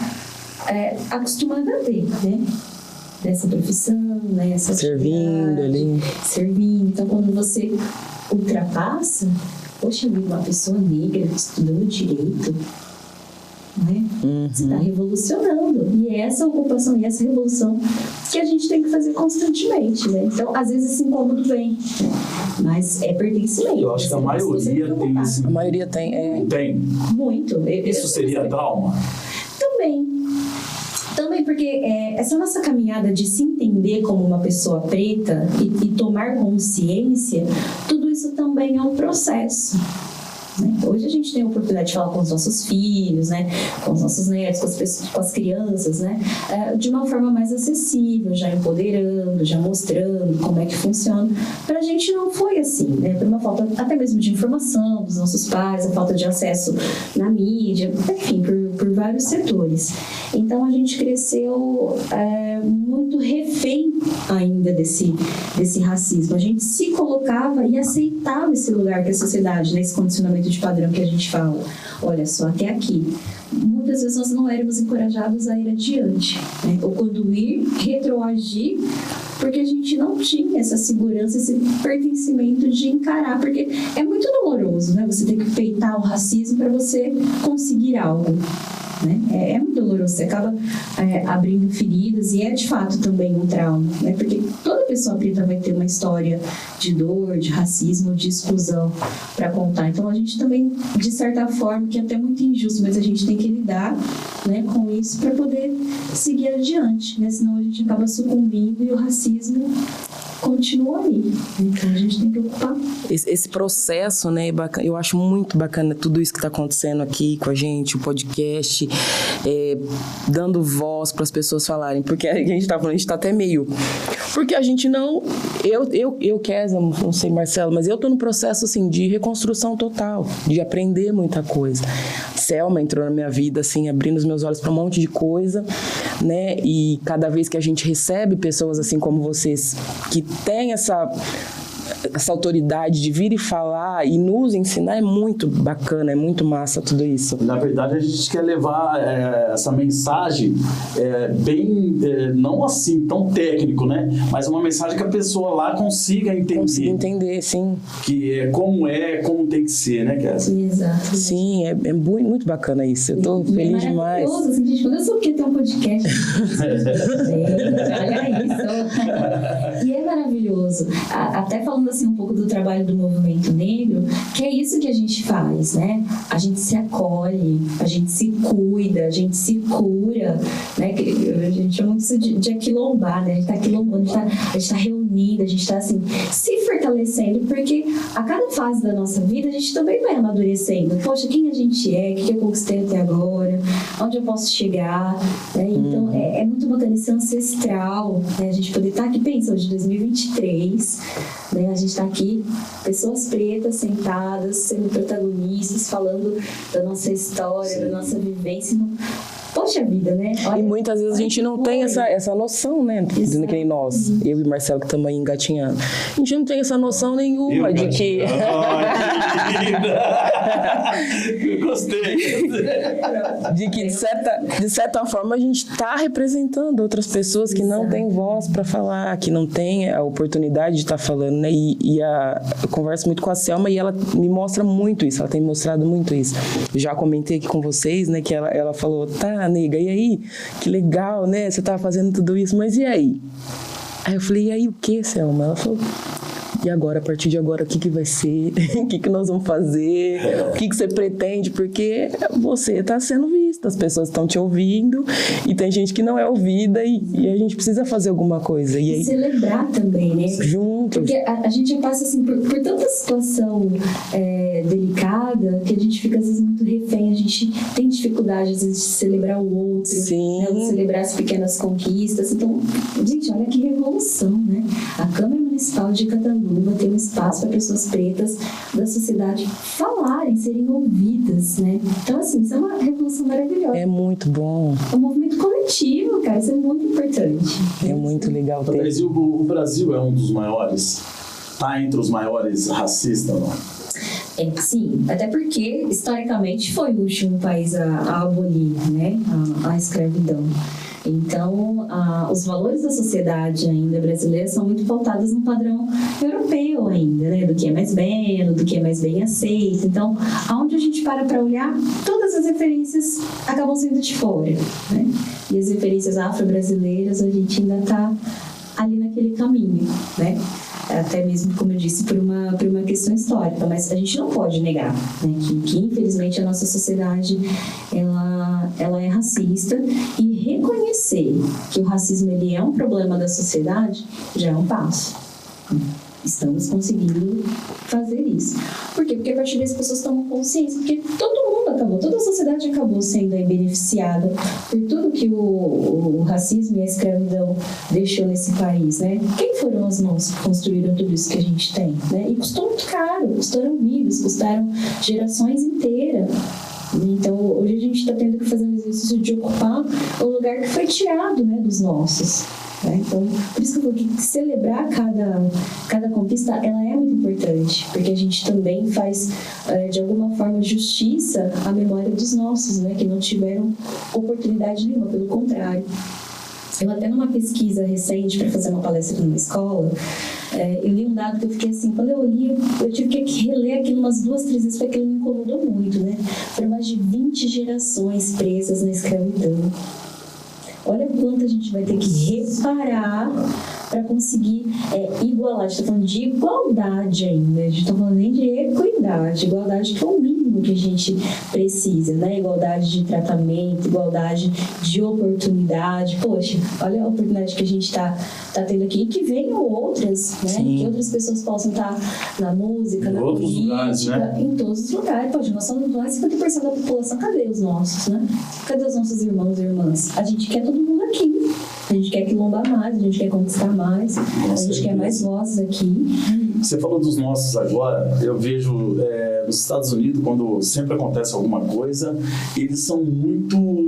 acostumada a ver, né? Dessa profissão, né? Essa servindo ali. Servindo. Então, quando você ultrapassa, poxa, uma pessoa negra estudando direito, né? Você está revolucionando. E é essa ocupação e essa revolução que a gente tem que fazer constantemente, né? Então, às vezes esse incômodo vem, né? Mas é pertencimento. Eu acho que a maioria tem esse... A maioria tem. Tem. Muito. Isso seria trauma? Também porque essa nossa caminhada de se entender como uma pessoa preta e tomar consciência, tudo isso também é um processo. Hoje a gente tem a oportunidade de falar com os nossos filhos, né, com os nossos netos, com as crianças, né, de uma forma mais acessível, já empoderando, já mostrando como é que funciona. Para a gente não foi assim, né, por uma falta até mesmo de informação dos nossos pais, a falta de acesso na mídia, enfim, por vários setores. Então a gente cresceu muito refém ainda desse racismo. A gente se colocava e aceitava esse lugar que a sociedade, nesse condicionamento de padrão que a gente fala, olha só, até aqui. Muitas vezes nós não éramos encorajados a ir adiante, né? Ou quando ir, retroagir, porque a gente não tinha essa segurança, esse pertencimento de encarar, porque é muito doloroso, né? Você ter que peitar o racismo para você conseguir algo. Né? É muito doloroso, você acaba abrindo feridas e é de fato também um trauma, né? Porque toda pessoa preta vai ter uma história de dor, de racismo, de exclusão para contar. Então a gente também, de certa forma, que é até muito injusto, mas a gente tem que lidar, né, com isso para poder seguir adiante, né? Senão a gente acaba sucumbindo e o racismo continua aí. Então a gente tem que ocupar. Esse processo, né, eu acho muito bacana tudo isso que está acontecendo aqui com a gente, o podcast, dando voz para as pessoas falarem, porque a gente está falando, a gente está até meio... Porque a gente não... Eu Kézia, não sei, Marcelo, mas eu estou no processo, assim, de reconstrução total, de aprender muita coisa. Selma entrou na minha vida, assim, abrindo os meus olhos para um monte de coisa, né, e cada vez que a gente recebe pessoas assim como vocês, que têm essa autoridade de vir e falar e nos ensinar, é muito bacana, é muito massa tudo isso. Na verdade, a gente quer levar essa mensagem bem, não assim, tão técnico, né? Mas uma mensagem que a pessoa lá consiga entender. Consiga entender, sim. Que como tem que ser, né, Kézia? Exato. Sim, é muito bacana isso. Eu tô feliz demais. Assim, gente, quando eu soube que ia ter um podcast, olha isso. E é maravilhoso. Até falando assim um pouco do trabalho do movimento negro, que é isso que a gente faz, né? A gente se acolhe, a gente se cuida, a gente se cura, né? A gente chama isso de aquilombar, né? A gente tá aquilombando, a gente tá reunindo, a gente tá assim, se fortalecendo, porque a cada fase da nossa vida a gente também vai amadurecendo. Poxa, quem a gente é, o que eu conquistei até agora, onde eu posso chegar, né? Então é muito bacana, isso é ancestral, né? A gente poder estar aqui, pensa, hoje 2023, né? A gente está aqui, pessoas pretas sentadas, sendo protagonistas, falando da nossa história, da nossa vivência. Poxa vida, né? Olha, e muitas vezes a gente não tem essa noção, né? Dizendo que nem nós, eu e Marcelo, que estamos aí engatinhando. A gente não tem essa noção nenhuma de que... Eu gostei. De que, de certa forma, a gente está representando outras pessoas que não têm voz para falar, que não têm a oportunidade de estar falando, né? Eu converso muito com a Selma e ela me mostra muito isso, ela tem mostrado muito isso. Eu já comentei aqui com vocês, né, que ela falou, tá, nega, e aí? Que legal, né? Você tá fazendo tudo isso, mas e aí? Aí eu falei, e aí o que, Selma? Ela falou, e agora, a partir de agora, o que vai ser? O que nós vamos fazer? O que você pretende? Porque você está sendo vista, as pessoas estão te ouvindo e tem gente que não é ouvida e a gente precisa fazer alguma coisa. E aí, celebrar também, né? Juntos. Porque a gente já passa assim, por tanta situação delicada que a gente fica às vezes muito refém, a gente tem dificuldade às vezes de celebrar o outro, né? De celebrar as pequenas conquistas. Então, gente, olha que revolução, né? A Câmara Municipal de Catanduva ter um espaço para pessoas pretas da sociedade falarem, serem ouvidas, né? Então, assim, isso é uma revolução maravilhosa. É muito bom. É um movimento coletivo, cara, isso é muito importante. É muito legal ter. O Brasil é um dos maiores, tá entre os maiores racistas, não? Sim, até porque, historicamente, foi o último país a abolir, né, a escravidão. Então, os valores da sociedade ainda brasileira são muito pautados no padrão europeu ainda, né? Do que é mais belo, do que é mais bem aceito. Então, aonde a gente para olhar, todas as referências acabam sendo de fora, né? E as referências afro-brasileiras, a gente ainda está ali naquele caminho, né? Até mesmo, como eu disse, por uma questão histórica, mas a gente não pode negar, né, que infelizmente a nossa sociedade ela é racista, e reconhecer que o racismo ele é um problema da sociedade já é um passo. Estamos conseguindo fazer isso. Por quê? Porque a partir disso as pessoas tomam consciência, porque toda a sociedade acabou sendo beneficiada por tudo que o racismo e a escravidão deixou nesse país, né? Quem foram as mãos que construíram tudo isso que a gente tem, né? E custou muito caro, custaram vidas, custaram gerações inteiras. Então, hoje a gente está tendo que fazer um exercício de ocupar o lugar que foi tirado, né, dos nossos. Então, por isso que eu falo que celebrar cada conquista, ela é muito importante, porque a gente também faz, de alguma forma, justiça à memória dos nossos, né, que não tiveram oportunidade nenhuma, pelo contrário. Eu até numa pesquisa recente para fazer uma palestra numa escola, eu li um dado que eu fiquei assim, quando eu li, eu tive que reler aquilo umas 2, 3 vezes, porque aquilo me incomodou muito, né? Foram mais de 20 gerações presas na escravidão. Olha quanto a gente vai ter que reparar para conseguir igualar. A gente está falando de igualdade ainda, a gente está falando nem de equidade, igualdade que é o mínimo que a gente precisa, né? Igualdade de tratamento, igualdade de oportunidade. Poxa, olha a oportunidade que a gente está tendo aqui e que venham outras, né? Sim. Que outras pessoas possam estar na música, na política, lugares, né? em todos os lugares. Poxa, nós somos mais de 50% da população, cadê os nossos, né? Cadê os nossos irmãos e irmãs? A gente quer todo mundo aqui. A gente quer quilombar mais, a gente quer conquistar mais, a gente quer mais vozes aqui. Você falou dos nossos agora, eu vejo nos Estados Unidos, quando sempre acontece alguma coisa, eles são muito...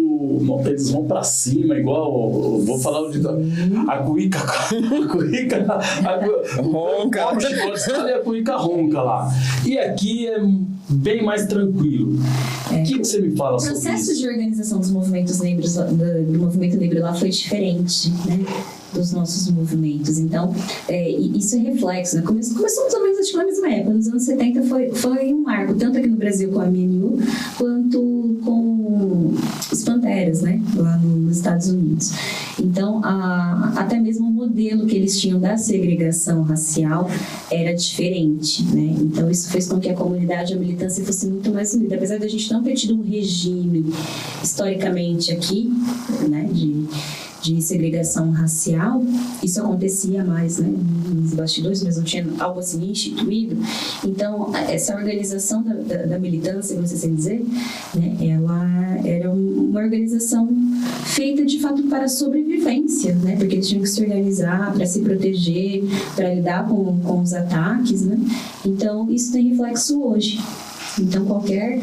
Eles vão pra cima, igual... Vou falar de... A cuíca ronca. A cuíca ronca lá. E aqui é bem mais tranquilo. O que você me fala sobre isso? O processo de organização dos movimentos negros, do movimento negro lá foi diferente, né? Dos nossos movimentos. Então, isso é reflexo, né? Começou mais ou menos na mesma época. Nos anos 70 foi um marco, tanto aqui no Brasil com a MNU, quanto com os Panteras, né? Lá nos Estados Unidos. Então, até mesmo o modelo que eles tinham da segregação racial era diferente, né? Então, isso fez com que a comunidade, a militância fosse muito mais unida. Apesar de a gente não ter tido um regime historicamente aqui, né? De segregação racial, isso acontecia mais, né, nos bastidores, mas não tinha algo assim instituído. Então, essa organização da militância, vou assim dizer, né, ela era uma organização feita, de fato, para a sobrevivência, né, porque eles tinham que se organizar para se proteger, para lidar com os ataques, né. Então, isso tem reflexo hoje. Então, qualquer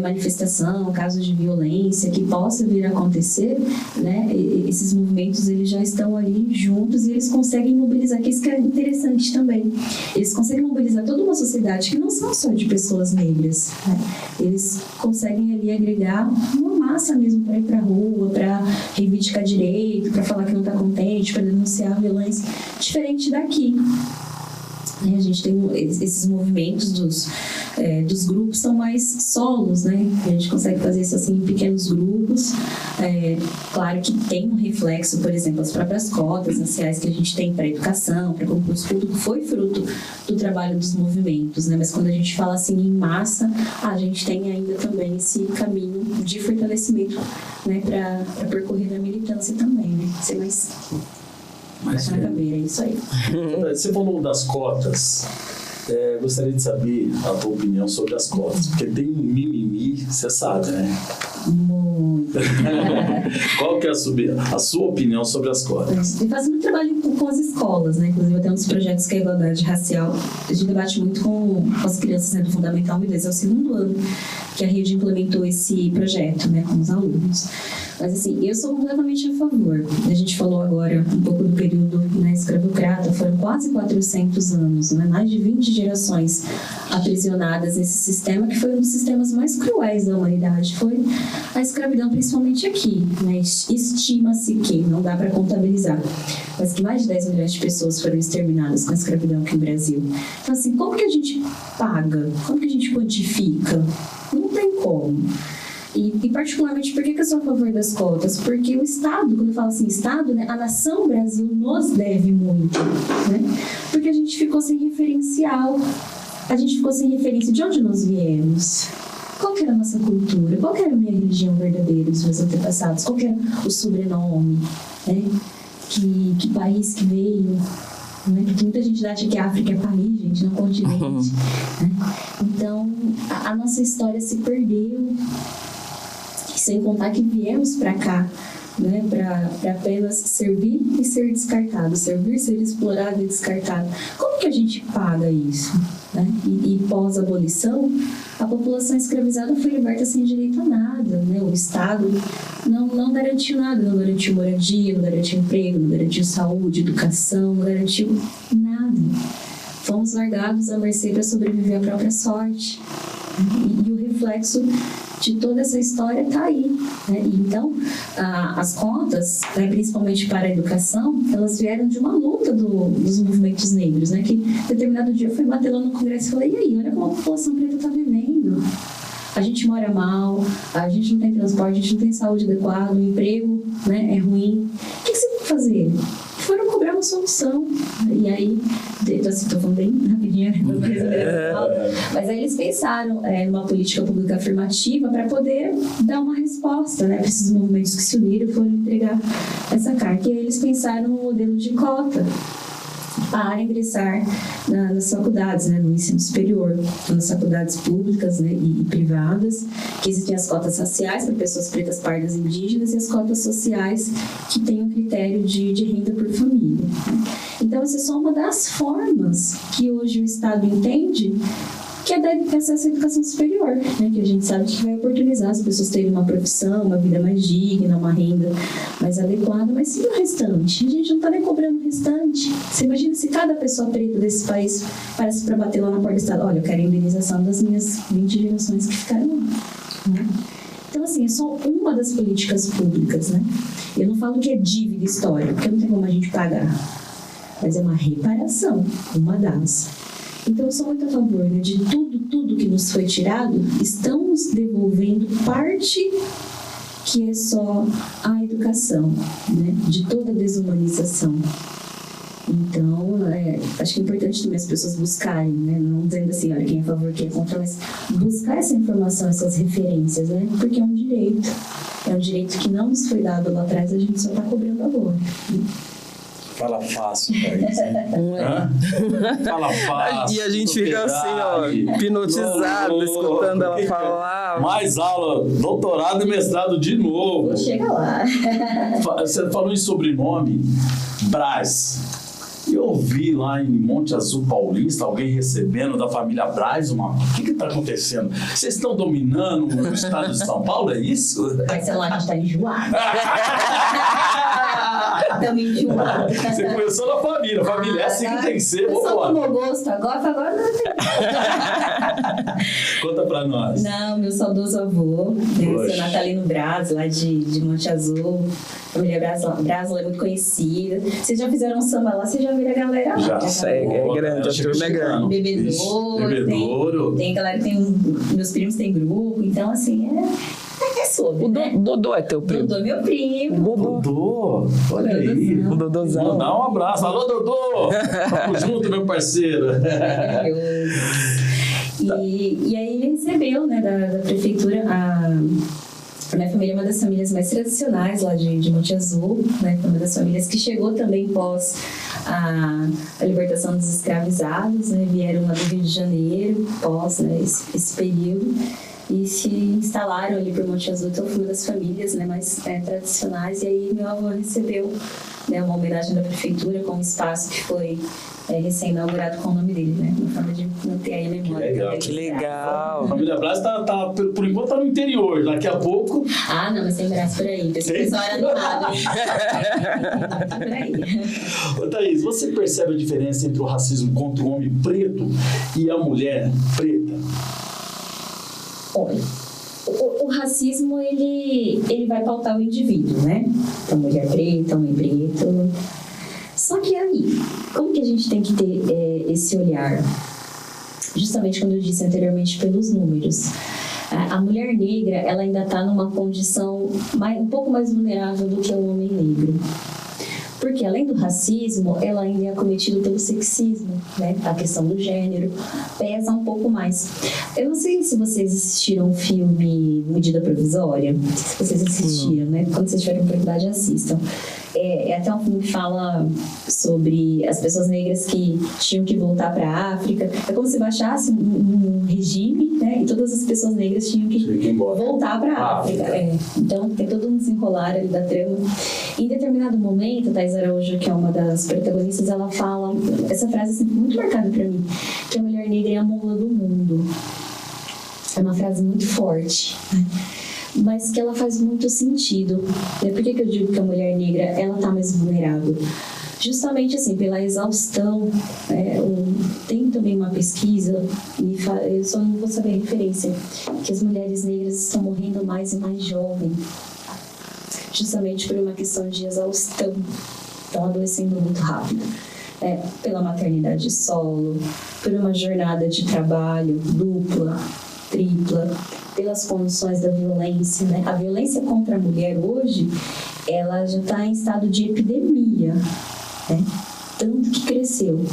manifestação, caso de violência que possa vir a acontecer, né, esses movimentos eles já estão ali juntos e eles conseguem mobilizar, que isso que é interessante também. Eles conseguem mobilizar toda uma sociedade que não são só de pessoas negras, né? Eles conseguem ali agregar uma massa mesmo para ir para a rua, para reivindicar direito, para falar que não está contente, para denunciar a violência, diferente daqui. A gente tem esses movimentos dos grupos são mais solos, né? A gente consegue fazer isso assim em pequenos grupos. Claro que tem um reflexo, por exemplo, as próprias cotas raciais que a gente tem para educação, para concurso público, foi fruto do trabalho dos movimentos, né? Mas quando a gente fala assim em massa, a gente tem ainda também esse caminho de fortalecimento, né? Para percorrer na militância também, né? Ser mais na cabeça, é isso aí. Você falou das cotas. Gostaria de saber a tua opinião sobre as cotas, porque tem um mimimi, você sabe, né? Muito. Qual que é a sua opinião sobre as cotas? Eu faço muito trabalho com as escolas, né? Inclusive, eu tenho um dos projetos que é a igualdade racial. A gente debate muito com as crianças, né, do Fundamental 10. É o segundo ano que a rede implementou esse projeto, né, com os alunos. Mas, assim, eu sou completamente a favor. A gente falou agora um pouco do período, né, escravocrata, foram quase 400 anos, né? Mais de 20 gerações aprisionadas nesse sistema, que foi um dos sistemas mais cruéis da humanidade. Foi a escravidão, principalmente aqui, né? Estima-se que, não dá para contabilizar, mas que mais de 10 milhões de pessoas foram exterminadas com a escravidão aqui no Brasil. Então, assim, como que a gente paga? Como que a gente quantifica? Não tem como. E particularmente, por que eu sou a favor das cotas? Porque o Estado, quando eu falo assim, Estado, né, a nação Brasil nos deve muito, né? Porque a gente ficou sem referencial, a gente ficou sem referência de onde nós viemos, qual que era a nossa cultura, qual que era a minha religião verdadeira dos meus antepassados, qual que era o sobrenome, né? Que país que veio, né? Porque muita gente acha que a África é país, gente, não é continente, né? Então, a nossa história se perdeu. Sem contar que viemos para cá, né, para apenas servir e ser descartado, servir, ser explorado e descartado. Como que a gente paga isso? Né? E pós-abolição, a população escravizada foi liberta sem direito a nada, né? O Estado não garantiu nada, não garantiu moradia, não garantiu emprego, não garantiu saúde, educação, não garantiu nada. Fomos largados à mercê para sobreviver à própria sorte. E o reflexo de toda essa história está aí, né? Então, as cotas, né, principalmente para a educação, elas vieram de uma luta dos movimentos negros, né? Que determinado dia eu fui bater lá no Congresso e falei, e aí, olha como a população preta está vivendo. A gente mora mal, a gente não tem transporte, a gente não tem saúde adequada, o emprego, né, é ruim. O que você tem que fazer? Foram cobrar uma solução. E aí, assim, estou falando bem rapidinho, não vou resolver, mas aí eles pensaram numa política pública afirmativa para poder dar uma resposta, né, para esses movimentos que se uniram e foram entregar essa carta. E aí eles pensaram no modelo de cota para ingressar nas faculdades, né, no ensino superior, nas faculdades públicas, né, e privadas, que existem as cotas raciais para pessoas pretas, pardas e indígenas e as cotas sociais que têm um critério de renda por família. Né? Então, essa é só uma das formas que hoje o Estado entende que é dar acesso à educação superior, né? Que a gente sabe que vai oportunizar as pessoas terem uma profissão, uma vida mais digna, uma renda mais adequada, mas sim o restante. A gente não está nem cobrando o restante. Você imagina se cada pessoa preta desse país parece para bater lá na porta do Estado, olha, eu quero a indenização das minhas 20 gerações que ficaram lá. Né? Então, assim, é só uma das políticas públicas, né? Eu não falo que é dívida histórica, porque não tem como a gente pagar, mas é uma reparação, uma das. Então, eu sou muito a favor, né, de tudo que nos foi tirado, estamos devolvendo parte que é só a educação, né, de toda a desumanização. Então, acho que é importante também as pessoas buscarem, né, não dizendo assim, olha, quem é a favor, quem é contra, mas buscar essa informação, essas referências, né, porque é um direito que não nos foi dado lá atrás, a gente só está cobrando agora. Fala fácil, Thaís. Fala fácil. E a gente fica assim, ó, hipnotizado, escutando ela falar. Mais aula, doutorado e mestrado de novo. Vou chegar lá. Você falou em sobrenome, Braz. Eu vi lá em Monte Azul Paulista alguém recebendo da família Braz o que está acontecendo? Vocês estão dominando o estado de São Paulo, é isso? Mas sei lá, a gente está enjoado. Estamos enjoados. Você começou na família, a família é assim que tem que ser. Eu só tomou gosto agora não tem. Conta pra nós. Não, meu saudoso avô, né, seu Natalino Braz, lá de Monte Azul. A família Braz é muito conhecida. Vocês já fizeram um samba lá, vocês já viram a galera lá? Já, é grande, a turma é grande. Bebedouro. Tem galera que tem. Meus primos têm grupo, então assim, é sobre. O Dodô é teu primo? Dodô é meu primo. Dodô, olha aí. O Dodôzão. Mandar um abraço. Alô, Dodô! Vamos junto, meu parceiro. E aí ele recebeu, né, da prefeitura a minha família é uma das famílias mais tradicionais lá de Monte Azul, né? Foi uma das famílias que chegou também pós a libertação dos escravizados, né? Vieram lá do Rio de Janeiro, pós, né, esse período, e se instalaram ali por Monte Azul. Então foi uma das famílias, né, mais tradicionais. E aí meu avô recebeu, né, uma homenagem da prefeitura com um espaço que foi recém-inaugurado com o nome dele, né? Uma forma de manter aí a memória. Que legal. A família Braz por enquanto tá no interior, daqui a pouco... Ah, não, mas tem braço por aí. O pessoal era animado, hein? Tá por aí. Ô, Thaís, você percebe a diferença entre o racismo contra o homem preto e a mulher preta? Olha, o racismo, ele vai pautar o indivíduo, né? Então, mulher preta, homem preto... Só que aí, como que a gente tem que ter esse olhar? Justamente como eu disse anteriormente, pelos números. A mulher negra, ela ainda está numa condição um pouco mais vulnerável do que o homem negro. Porque, além do racismo, ela ainda é acometida pelo sexismo, né? A questão do gênero pesa um pouco mais. Eu não sei se vocês assistiram o filme Medida Provisória. Não sei se vocês assistiram, né? Quando vocês tiverem oportunidade, assistam. É até um filme que fala sobre as pessoas negras que tinham que voltar para a África. É como se baixasse um regime, né? E todas as pessoas negras tinham que voltar para a África. Então, tem todo um desenrolar ali da trama. Em determinado momento, a Thais Araújo, que é uma das protagonistas, ela fala essa frase sempre muito marcada para mim, que a mulher negra é a mula do mundo. É uma frase muito forte, né? Mas que ela faz muito sentido. Por que eu digo que a mulher negra ela está mais vulnerável? justamente assim, pela exaustão. Tem também uma pesquisa, eu só não vou saber a referência, que as mulheres negras estão morrendo mais e mais jovens, justamente por uma questão de exaustão, estão adoecendo muito rápido. Pela maternidade solo, por uma jornada de trabalho dupla, tripla, pelas condições da violência, né? A violência contra a mulher hoje, ela já está em estado de epidemia, né? Tanto que cresceu.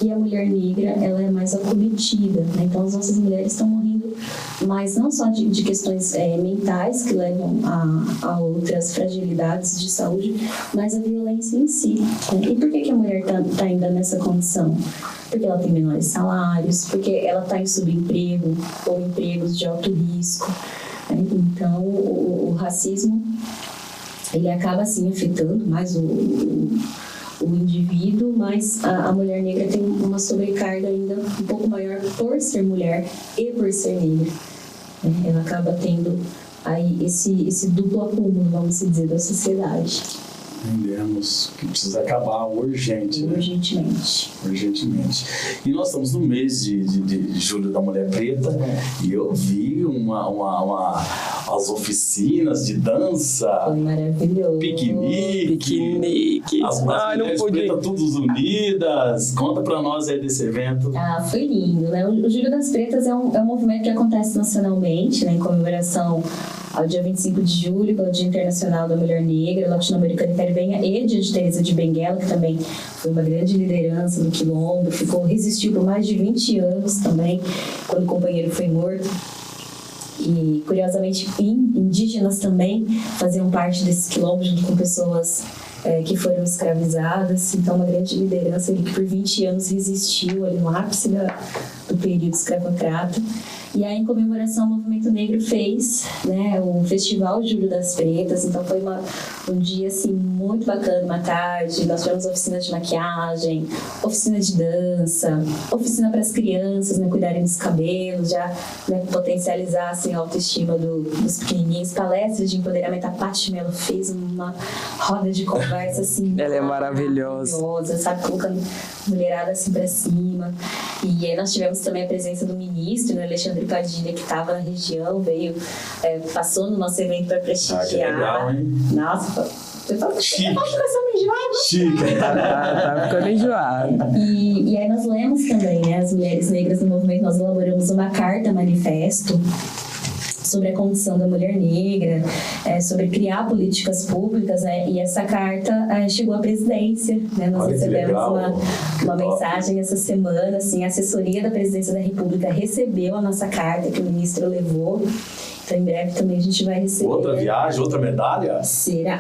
E a mulher negra, ela é mais acometida, né? Então as nossas mulheres estão morrendo mais, não só de questões mentais que levam a outras fragilidades de saúde, mas a violência em si, né? E por que a mulher está ainda nessa condição? Porque ela tem menores salários, porque ela está em subemprego ou empregos de alto risco, né? Então o racismo, ele acaba assim afetando mais o indivíduo, mas a mulher negra tem uma sobrecarga ainda um pouco maior por ser mulher e por ser negra. Ela acaba tendo aí esse duplo acúmulo, vamos dizer, da sociedade. Entendemos que precisa acabar urgente, né? Urgentemente. E nós estamos no mês de julho da Mulher Preta e eu vi as oficinas de dança. Foi maravilhoso. Piquenique. As mulheres pretas todas unidas. Conta pra nós aí desse evento. Foi lindo, né? O Julho das Pretas é um movimento que acontece nacionalmente, né? Em comemoração ao dia 25 de julho, que é o Dia Internacional da Mulher Negra, Latino-Americana e Caribenha, e dia de Teresa de Benguela, que também foi uma grande liderança no Quilombo, resistiu por mais de 20 anos também, quando o companheiro foi morto. E, curiosamente, indígenas também faziam parte desse quilombo, junto com pessoas que foram escravizadas. Então, uma grande liderança que por 20 anos resistiu ali no ápice do período escravocrata. E aí, em comemoração, o Movimento Negro fez, né, o Festival Julho das Pretas. Então, foi um dia, assim, muito bacana, uma tarde. Nós tivemos oficinas de maquiagem, oficina de dança, oficina para as crianças, né, cuidarem dos cabelos, já, né, potencializar, assim, a autoestima dos pequenininhos. Palestras de empoderamento. A Paty Mello fez uma roda de conversa, assim, ela é maravilhosa, sabe, colocando mulherada, assim, para cima. E aí, nós tivemos também a presença do ministro, né, Alexandre Padilha, que estava na região, passou no nosso evento para prestigiar. Que legal, hein? Nossa, chique. Chique. Tá ficando enjoado. E aí nós lemos também, né, as mulheres negras no movimento, nós elaboramos uma carta manifesto sobre a condição da mulher negra, sobre criar políticas públicas, né? E essa carta chegou à presidência, né? Nós recebemos uma mensagem essa semana, assim, a assessoria da Presidência da República recebeu a nossa carta que o ministro levou. Então, em breve também a gente vai receber. Outra viagem, outra medalha? Será?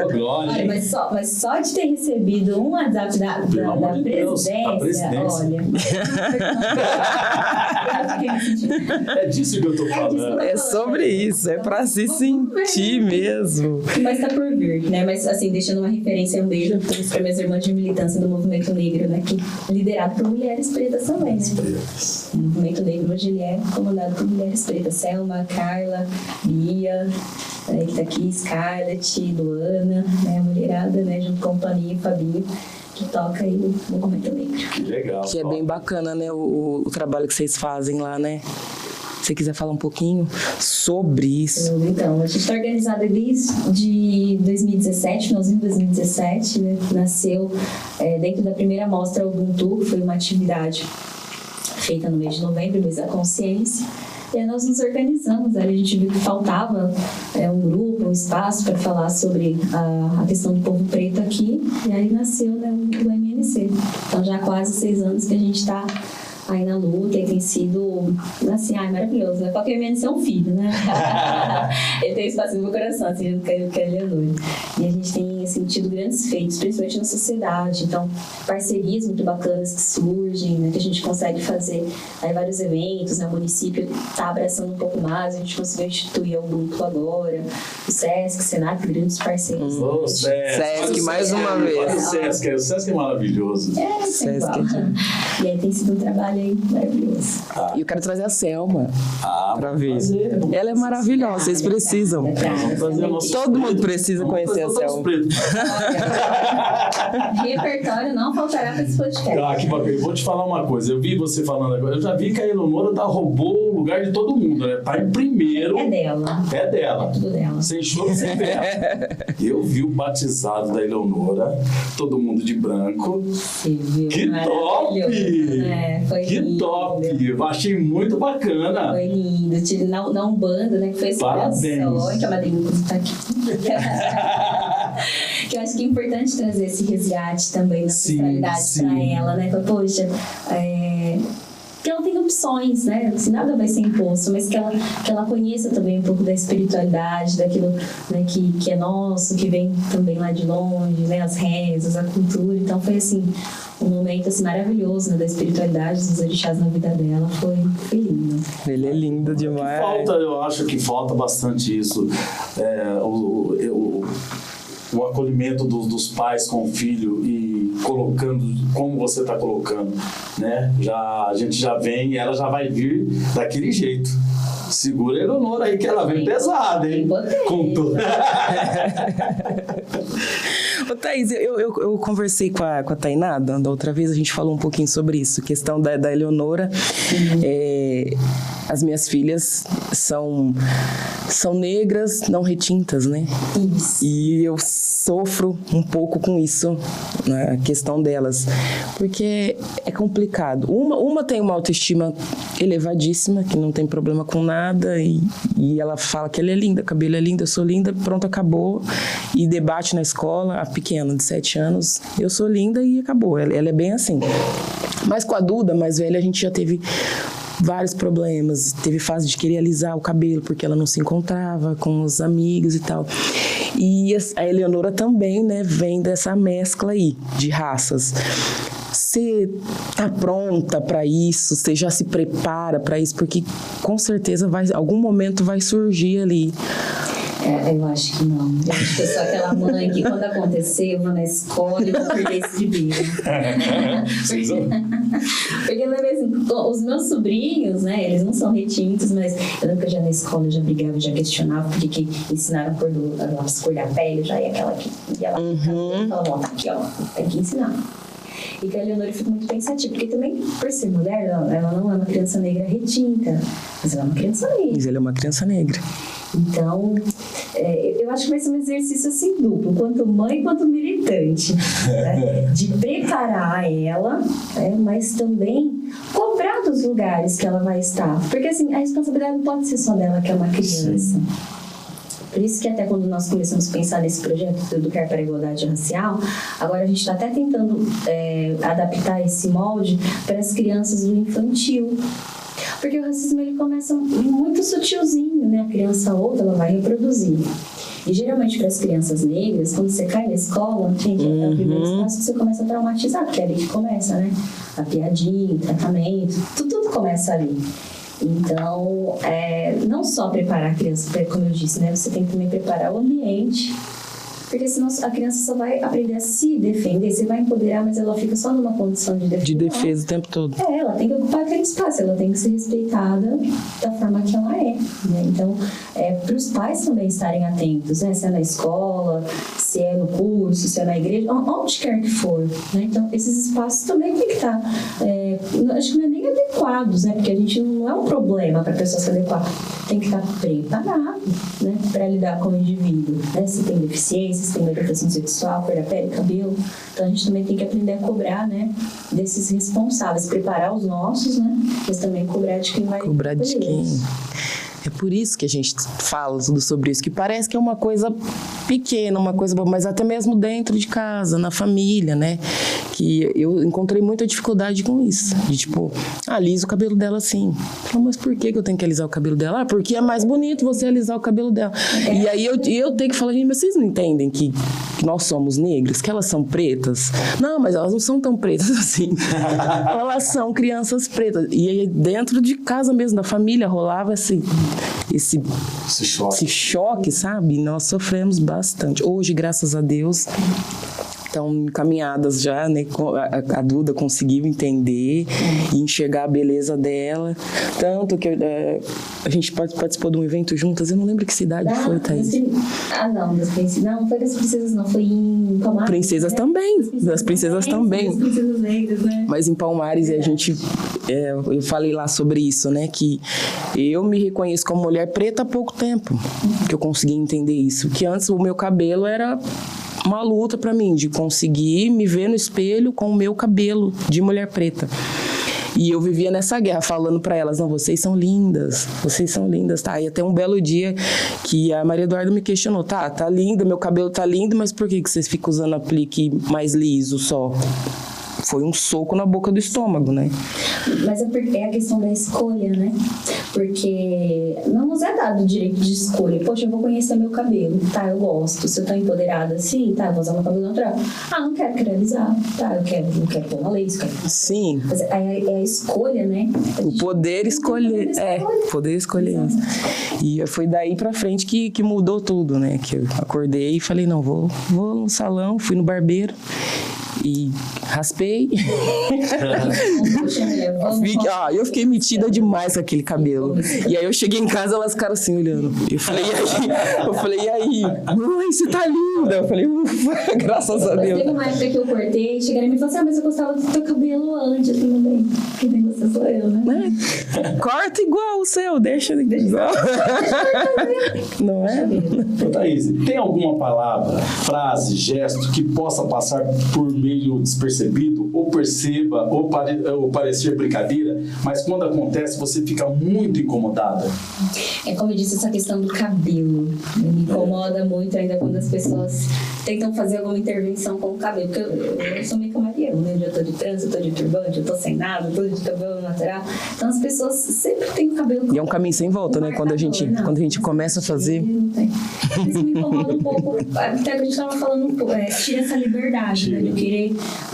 Oh, glória. Mas só de ter recebido um WhatsApp da presidência, olha. É disso que eu tô falando. É sobre isso, é pra se sentir mesmo. Mas tá por vir, né? Mas, assim, deixando uma referência, um beijo para minhas irmãs de militância do Movimento Negro, né? Que é liderado por mulheres pretas também, né? O Movimento Negro hoje ele é comandado por mulheres pretas. Selma, Carla, Bia, que tá aqui, Scarlett, Luana, né? A mulherada, né? Junto com o Toninho e Fabinho, que toca aí no Movimento Negro. Que legal. Que é bem bacana, né? O trabalho que vocês fazem lá, né? Se você quiser falar um pouquinho sobre isso. Então, a gente está organizada desde 2017, finalzinho de 2017, né? Nasceu dentro da primeira mostra Ubuntu, que foi uma atividade feita no mês de novembro, mês da consciência. E aí nós nos organizamos, a gente viu que faltava um grupo, um espaço para falar sobre a questão do povo preto aqui, e aí nasceu, né, o MNC. Então já há quase 6 anos que a gente está aí na luta, e tem sido, assim, maravilhoso, né? Porque o MNC é um filho, né? Ele tem espaço no meu coração, assim, eu quero Leonor. E a gente tem sentido grandes feitos, principalmente na sociedade. Então, parcerias muito bacanas que surgem, né? Que a gente consegue fazer aí vários eventos, né? O município está abraçando um pouco mais, a gente conseguiu instituir o grupo agora, o SESC, o Senac, grandes parceiros. O SESC, mais uma vez. O SESC é maravilhoso. SESC. E aí tem sido um trabalho aí maravilhoso. E eu quero trazer a Selma pra ver. Fazer. Ela é maravilhosa, vocês precisam. Vamos fazer o nosso Todo mundo precisa conhecer a Selma. Repertório não faltará para esse podcast. Ah, que bacana. Eu vou te falar uma coisa. Eu vi você falando agora. Eu já vi que a Eleonora roubou o lugar de todo mundo, né? Tá em primeiro. É dela. É dela. É tudo dela. Sem choro, sem vela. Eu vi o batizado da Eleonora, todo mundo de branco. Você viu? Que top! Foi que lindo. top! Eu achei muito bacana. Foi lindo. Tive na Umbanda, né? Que foi esse Parabéns. que a madrinha tá aqui. Que eu acho que é importante trazer esse resgate também da ancestralidade para ela, né? Então, poxa, que ela tem opções, né? Assim, nada vai ser imposto, mas que ela conheça também um pouco da espiritualidade, daquilo, né, que é nosso, que vem também lá de longe, né? As rezas, a cultura. Então foi assim, um momento assim, maravilhoso, né, da espiritualidade dos orixás na vida dela. Foi lindo. Ele é lindo demais. Eu acho que falta bastante isso. O acolhimento dos pais com o filho e colocando como você está colocando, né? A gente já vem e ela já vai vir daquele jeito. Segura a Eleonora aí que ela vem pesada, hein? Com tudo. Ô, Thaís, eu conversei com a Tainá da outra vez, a gente falou um pouquinho sobre isso, questão da Eleonora. As minhas filhas são negras, não retintas, né? Isso. E eu sofro um pouco com isso, né? A questão delas, porque é complicado. Uma tem uma autoestima elevadíssima, que não tem problema com nada, e ela fala que ela é linda, o cabelo é lindo, eu sou linda, pronto, acabou. E debate na escola, a pequena, de 7 anos, eu sou linda e acabou. Ela é bem assim. Mas com a Duda, mais velha, a gente já teve vários problemas, teve fase de querer alisar o cabelo porque ela não se encontrava com os amigos e tal. E a Eleonora também, né, vem dessa mescla aí de raças. Você tá pronta para isso? Você já se prepara para isso? Porque com certeza algum momento vai surgir ali. Eu acho que não. Eu acho que eu sou aquela mãe que quando acontecer, eu vou na escola e vou perder esse bebê. Porque eu lembro assim, os meus sobrinhos, né, eles não são retintos, mas eu lembro que eu já na escola eu já brigava, já questionava porque que ensinaram a cor da pele, já ia aquela que ia lá e falava, ó, tá aqui, ó, tem que ensinar. E que a Eleonora fica muito pensativa, porque também, por ser mulher, ela não é uma criança negra retinta, mas ela é uma criança negra. Mas ela é uma criança negra. Então, eu acho que vai ser um exercício assim duplo, quanto mãe quanto militante, né? De preparar ela, né? Mas também cobrar dos lugares que ela vai estar. Porque assim, a responsabilidade não pode ser só dela, que é uma criança. Sim. Por isso que até quando nós começamos a pensar nesse projeto do Educar para a Igualdade Racial, agora a gente está até tentando adaptar esse molde para as crianças do infantil. Porque o racismo ele começa muito sutilzinho, né? A criança outra, ela vai reproduzir. E geralmente para as crianças negras, quando você cai na escola, gente, é o primeiro espaço que você começa a traumatizar, porque é ali que começa, né? A piadinha, o tratamento, tudo começa ali. Então, não só preparar a criança, como eu disse, né? Você tem que também preparar o ambiente. Porque senão a criança só vai aprender a se defender, você vai empoderar, mas ela fica só numa condição de defesa. De defesa o tempo todo. Ela tem que ocupar aquele espaço, ela tem que ser respeitada da forma que ela é. Né? Então, para os pais também estarem atentos, né? Se é na escola, se é no curso, se é na igreja, onde quer que for. Né? Então, esses espaços também tem que estar, acho que não é nem adequados, né? Porque a gente não é um problema para a pessoa se adequar. Tem que estar preparado, né? Para lidar com o indivíduo. Né? Se tem deficiência, se tem orientação sexual, cor da pele, cabelo. Então a gente também tem que aprender a cobrar, né, desses responsáveis, preparar os nossos, né, mas também cobrar de quem vai cobrar de quem. É por isso que a gente fala sobre isso, que parece que é uma coisa pequena, uma coisa boa, mas até mesmo dentro de casa, na família, né? Que eu encontrei muita dificuldade com isso. De tipo, alisa o cabelo dela assim. Mas por que eu tenho que alisar o cabelo dela? Ah, porque é mais bonito você alisar o cabelo dela. E aí eu tenho que falar, gente, mas vocês não entendem que nós somos negros, que elas são pretas? Não, mas elas não são tão pretas assim. Elas são crianças pretas. E aí dentro de casa mesmo, da família, rolava esse choque, sabe? Nós sofremos bastante. Hoje, graças a Deus, estão encaminhadas já, né? A Duda conseguiu entender e enxergar a beleza dela. Tanto que a gente participou de um evento juntas, eu não lembro que cidade foi, Thaís. Não, das princesas. Não, foi das princesas, não. Foi em Palmares. Princesas, né? Também. Das princesas também. Das princesas negras, né? Mas em Palmares, a gente... eu falei lá sobre isso, né? Que eu me reconheço como mulher preta há pouco tempo. Que eu consegui entender isso. Que antes o meu cabelo era uma luta pra mim, de conseguir me ver no espelho com o meu cabelo de mulher preta. E eu vivia nessa guerra, falando pra elas, não, vocês são lindas, tá? E até um belo dia que a Maria Eduarda me questionou, tá linda, meu cabelo tá lindo, mas por que vocês ficam usando aplique mais liso só? Foi um soco na boca do estômago, né? Mas é a questão da escolha, né? Porque não nos é dado o direito de escolha. Poxa, eu vou conhecer meu cabelo, tá? Eu gosto. Se eu tô empoderada assim, tá? Eu vou usar meu cabelo natural. Não quero alisar, tá? Eu quero pôr uma lace, quero... Sim. Mas é a escolha, né? O poder escolher. Poder escolher isso. E foi daí pra frente que mudou tudo, né? Que eu acordei e falei, não, vou no salão, fui no barbeiro. E raspei. Eu fiquei metida demais com aquele cabelo. E aí eu cheguei em casa, elas ficaram assim olhando. Eu falei, e aí? Mãe, você tá linda. Eu falei, ufa, graças a Deus. Teve uma época que eu cortei, chegaram e me falaram assim, mas eu gostava do teu cabelo antes. Eu falei, bem, quem tem você sou eu, né? Corta igual o seu, deixa igual. Não é? Thaís, tem alguma palavra, frase, gesto que possa passar por meio despercebido, ou perceba, ou parecer brincadeira, mas quando acontece você fica muito incomodada? É como eu disse, essa questão do cabelo me incomoda muito ainda quando as pessoas tentam fazer alguma intervenção com o cabelo, porque eu sou meio camaleão, né? Eu tô de trança, eu tô de turbante, eu tô sem nada, eu tô de cabelo natural, então as pessoas sempre têm o cabelo... E é um caminho sem volta, né? Quando a gente começa a fazer... Não tem. Isso me incomoda um pouco, até que a gente tava falando um pouco, tira essa liberdade, né? De querer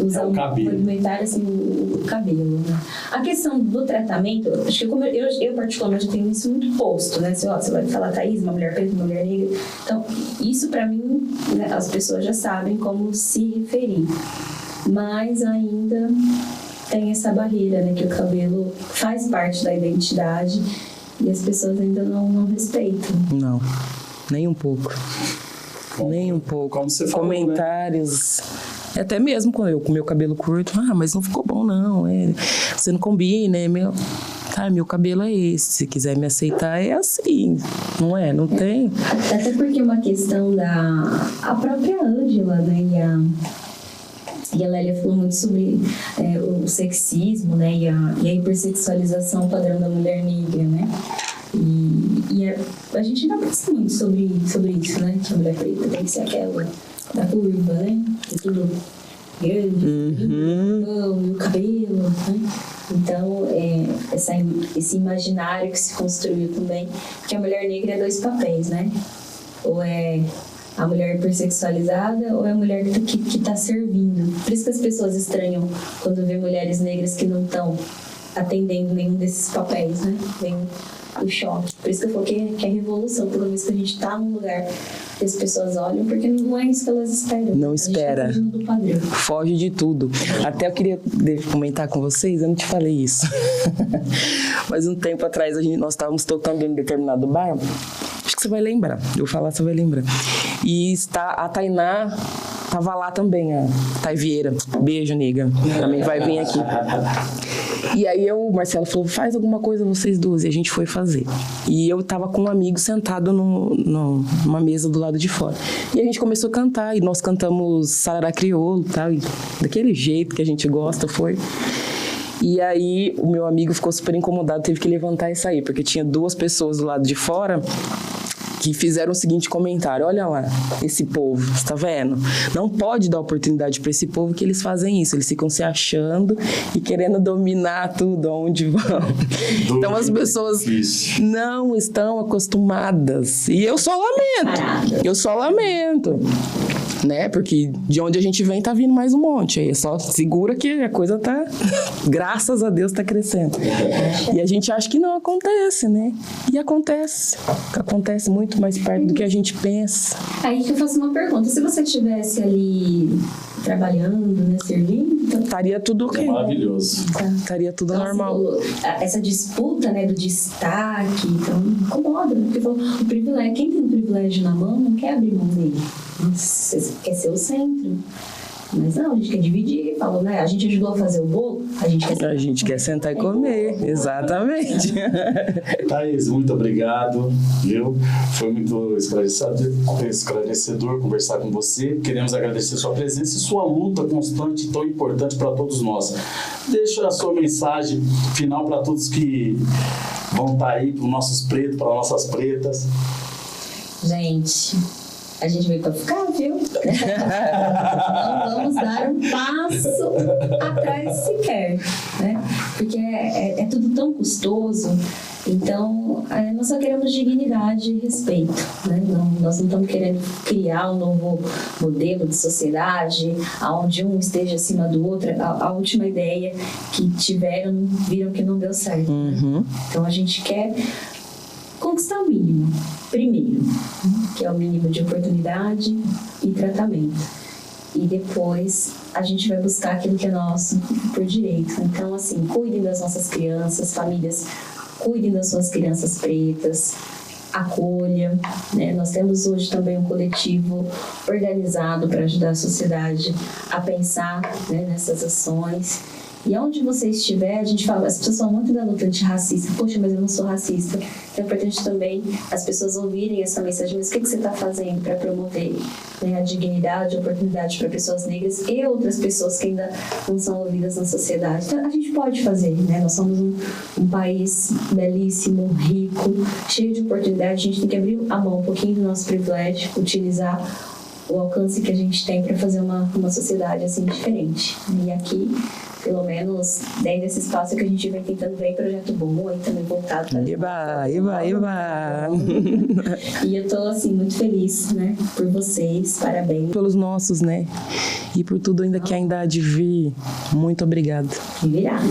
usar movimentar assim, o cabelo, né? A questão do tratamento, acho que como eu particularmente tenho isso muito posto, né? Você vai falar, Thaís, uma mulher preta, uma mulher negra. Então, isso pra mim, né, as pessoas já sabem como se referir. Mas ainda tem essa barreira, né? Que o cabelo faz parte da identidade e as pessoas ainda não respeitam. Não, nem um pouco. Nem um pouco. Como você falou, comentários... Né? Até mesmo com eu com meu cabelo curto, mas não ficou bom não, você não combina, meu cabelo é esse, se quiser me aceitar é assim, não é? Não tem? Até porque uma questão a própria Ângela, né, e a Lélia falou muito sobre o sexismo, né, e a hipersexualização padrão da mulher negra, né? E a gente ainda pensa muito sobre isso, né? Que a mulher preta tem que ser aquela da curva, né? Que é tudo grande, e o cabelo, né? Então, esse imaginário que se construiu também, que a mulher negra é dois papéis, né? Ou é a mulher hipersexualizada ou é a mulher que está servindo. Por isso que as pessoas estranham quando vê mulheres negras que não estão atendendo nenhum desses papéis, né? Vem o choque. Por isso que eu falo que é revolução toda vez que a gente está num lugar que as pessoas olham, porque não é isso que elas esperam. Não espera. A gente tá fugindo do padrão. Foge de tudo. Até eu queria comentar com vocês, eu não te falei isso. Mas um tempo atrás nós estávamos tocando em determinado bar. Acho que você vai lembrar. Eu vou falar, você vai lembrar. E a Tainá tava lá também, a Thay Vieira. Beijo, nega. Também vai vir aqui. E aí o Marcelo falou, faz alguma coisa vocês duas. E a gente foi fazer. E eu tava com um amigo sentado numa mesa do lado de fora. E a gente começou a cantar. E nós cantamos Sarará Crioulo, tá? E daquele jeito que a gente gosta, foi. E aí o meu amigo ficou super incomodado, teve que levantar e sair, porque tinha duas pessoas do lado de fora que fizeram o seguinte comentário: olha lá, esse povo, você tá vendo? Não pode dar oportunidade para esse povo, que eles fazem isso, eles ficam se achando e querendo dominar tudo onde vão. Então as pessoas não estão acostumadas. E eu só lamento. Né? Porque de onde a gente vem tá vindo mais um monte. Aí é só segura que a coisa tá, graças a Deus, tá crescendo. E a gente acha que não acontece, né? E acontece muito mais perto do que a gente pensa. Aí que eu faço uma pergunta: se você tivesse ali trabalhando, né, servindo. Então, Estaria tudo É ok. maravilhoso. Estaria tudo então, normal. assim, essa disputa, né, do destaque, então, incomoda, né? Porque o privilégio, quem tem o privilégio na mão não quer abrir mão dele. Você quer ser o centro. Mas não, a gente quer dividir. Falou, né? A gente ajudou a fazer o bolo, a gente quer Sentar e comer. Exatamente. Thaís, muito obrigado, viu? Foi muito esclarecedor conversar com você. Queremos agradecer sua presença e sua luta constante, tão importante para todos nós. Deixa a sua mensagem final para todos que vão estar aí, para os nossos pretos, para nossas pretas. Gente, a gente veio para ficar, viu? Não vamos dar um passo atrás sequer, né? Porque é tudo tão custoso. Então, nós só queremos dignidade e respeito, né? Nós não estamos querendo criar um novo modelo de sociedade onde um esteja acima do outro. A última ideia que tiveram, viram que não deu certo. Né? Então, a gente quer conquistar o mínimo, primeiro, que é o mínimo de oportunidade e tratamento. E depois a gente vai buscar aquilo que é nosso por direito. Então, assim, cuidem das nossas crianças, famílias, cuidem das suas crianças pretas, acolha, né? Nós temos hoje também um coletivo organizado para ajudar a sociedade a pensar, né, nessas ações. E onde você estiver, a gente fala, as pessoas falam muito da luta antirracista. Poxa, mas eu não sou racista. Então é importante também as pessoas ouvirem essa mensagem. Mas o que você está fazendo para promover, né, a dignidade, a oportunidade para pessoas negras e outras pessoas que ainda não são ouvidas na sociedade? Então a gente pode fazer, né? Nós somos um país belíssimo, rico, cheio de oportunidades. A gente tem que abrir a mão um pouquinho do nosso privilégio, utilizar o alcance que a gente tem para fazer uma sociedade assim diferente. E aqui, pelo menos, dentro desse espaço que a gente vem tentando ver projeto bom, aí também voltado para... Iba! E eu tô, assim, muito feliz, né, por vocês, parabéns. Pelos nossos, né? E por tudo ainda que ainda há de vir. Muito obrigada. Virar.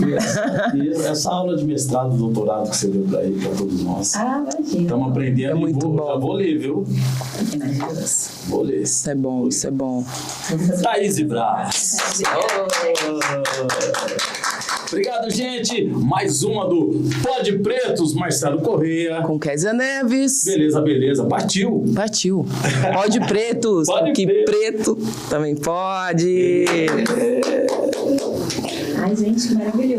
E essa aula de mestrado, doutorado que você deu para todos nós. Ah, imagina. Estamos aprendendo. É muito bom. Já vou ler, viu? É maravilhoso. Vou ler. Isso é bom, isso é bom. Thaís Braz. Obrigado, gente. Mais uma do Pode Pretos, Marcelo Correia. Com Kézia Neves. Beleza, beleza. Partiu. Partiu. Pode pretos. Pode que preto. preto também pode. Ai, gente, que maravilhoso.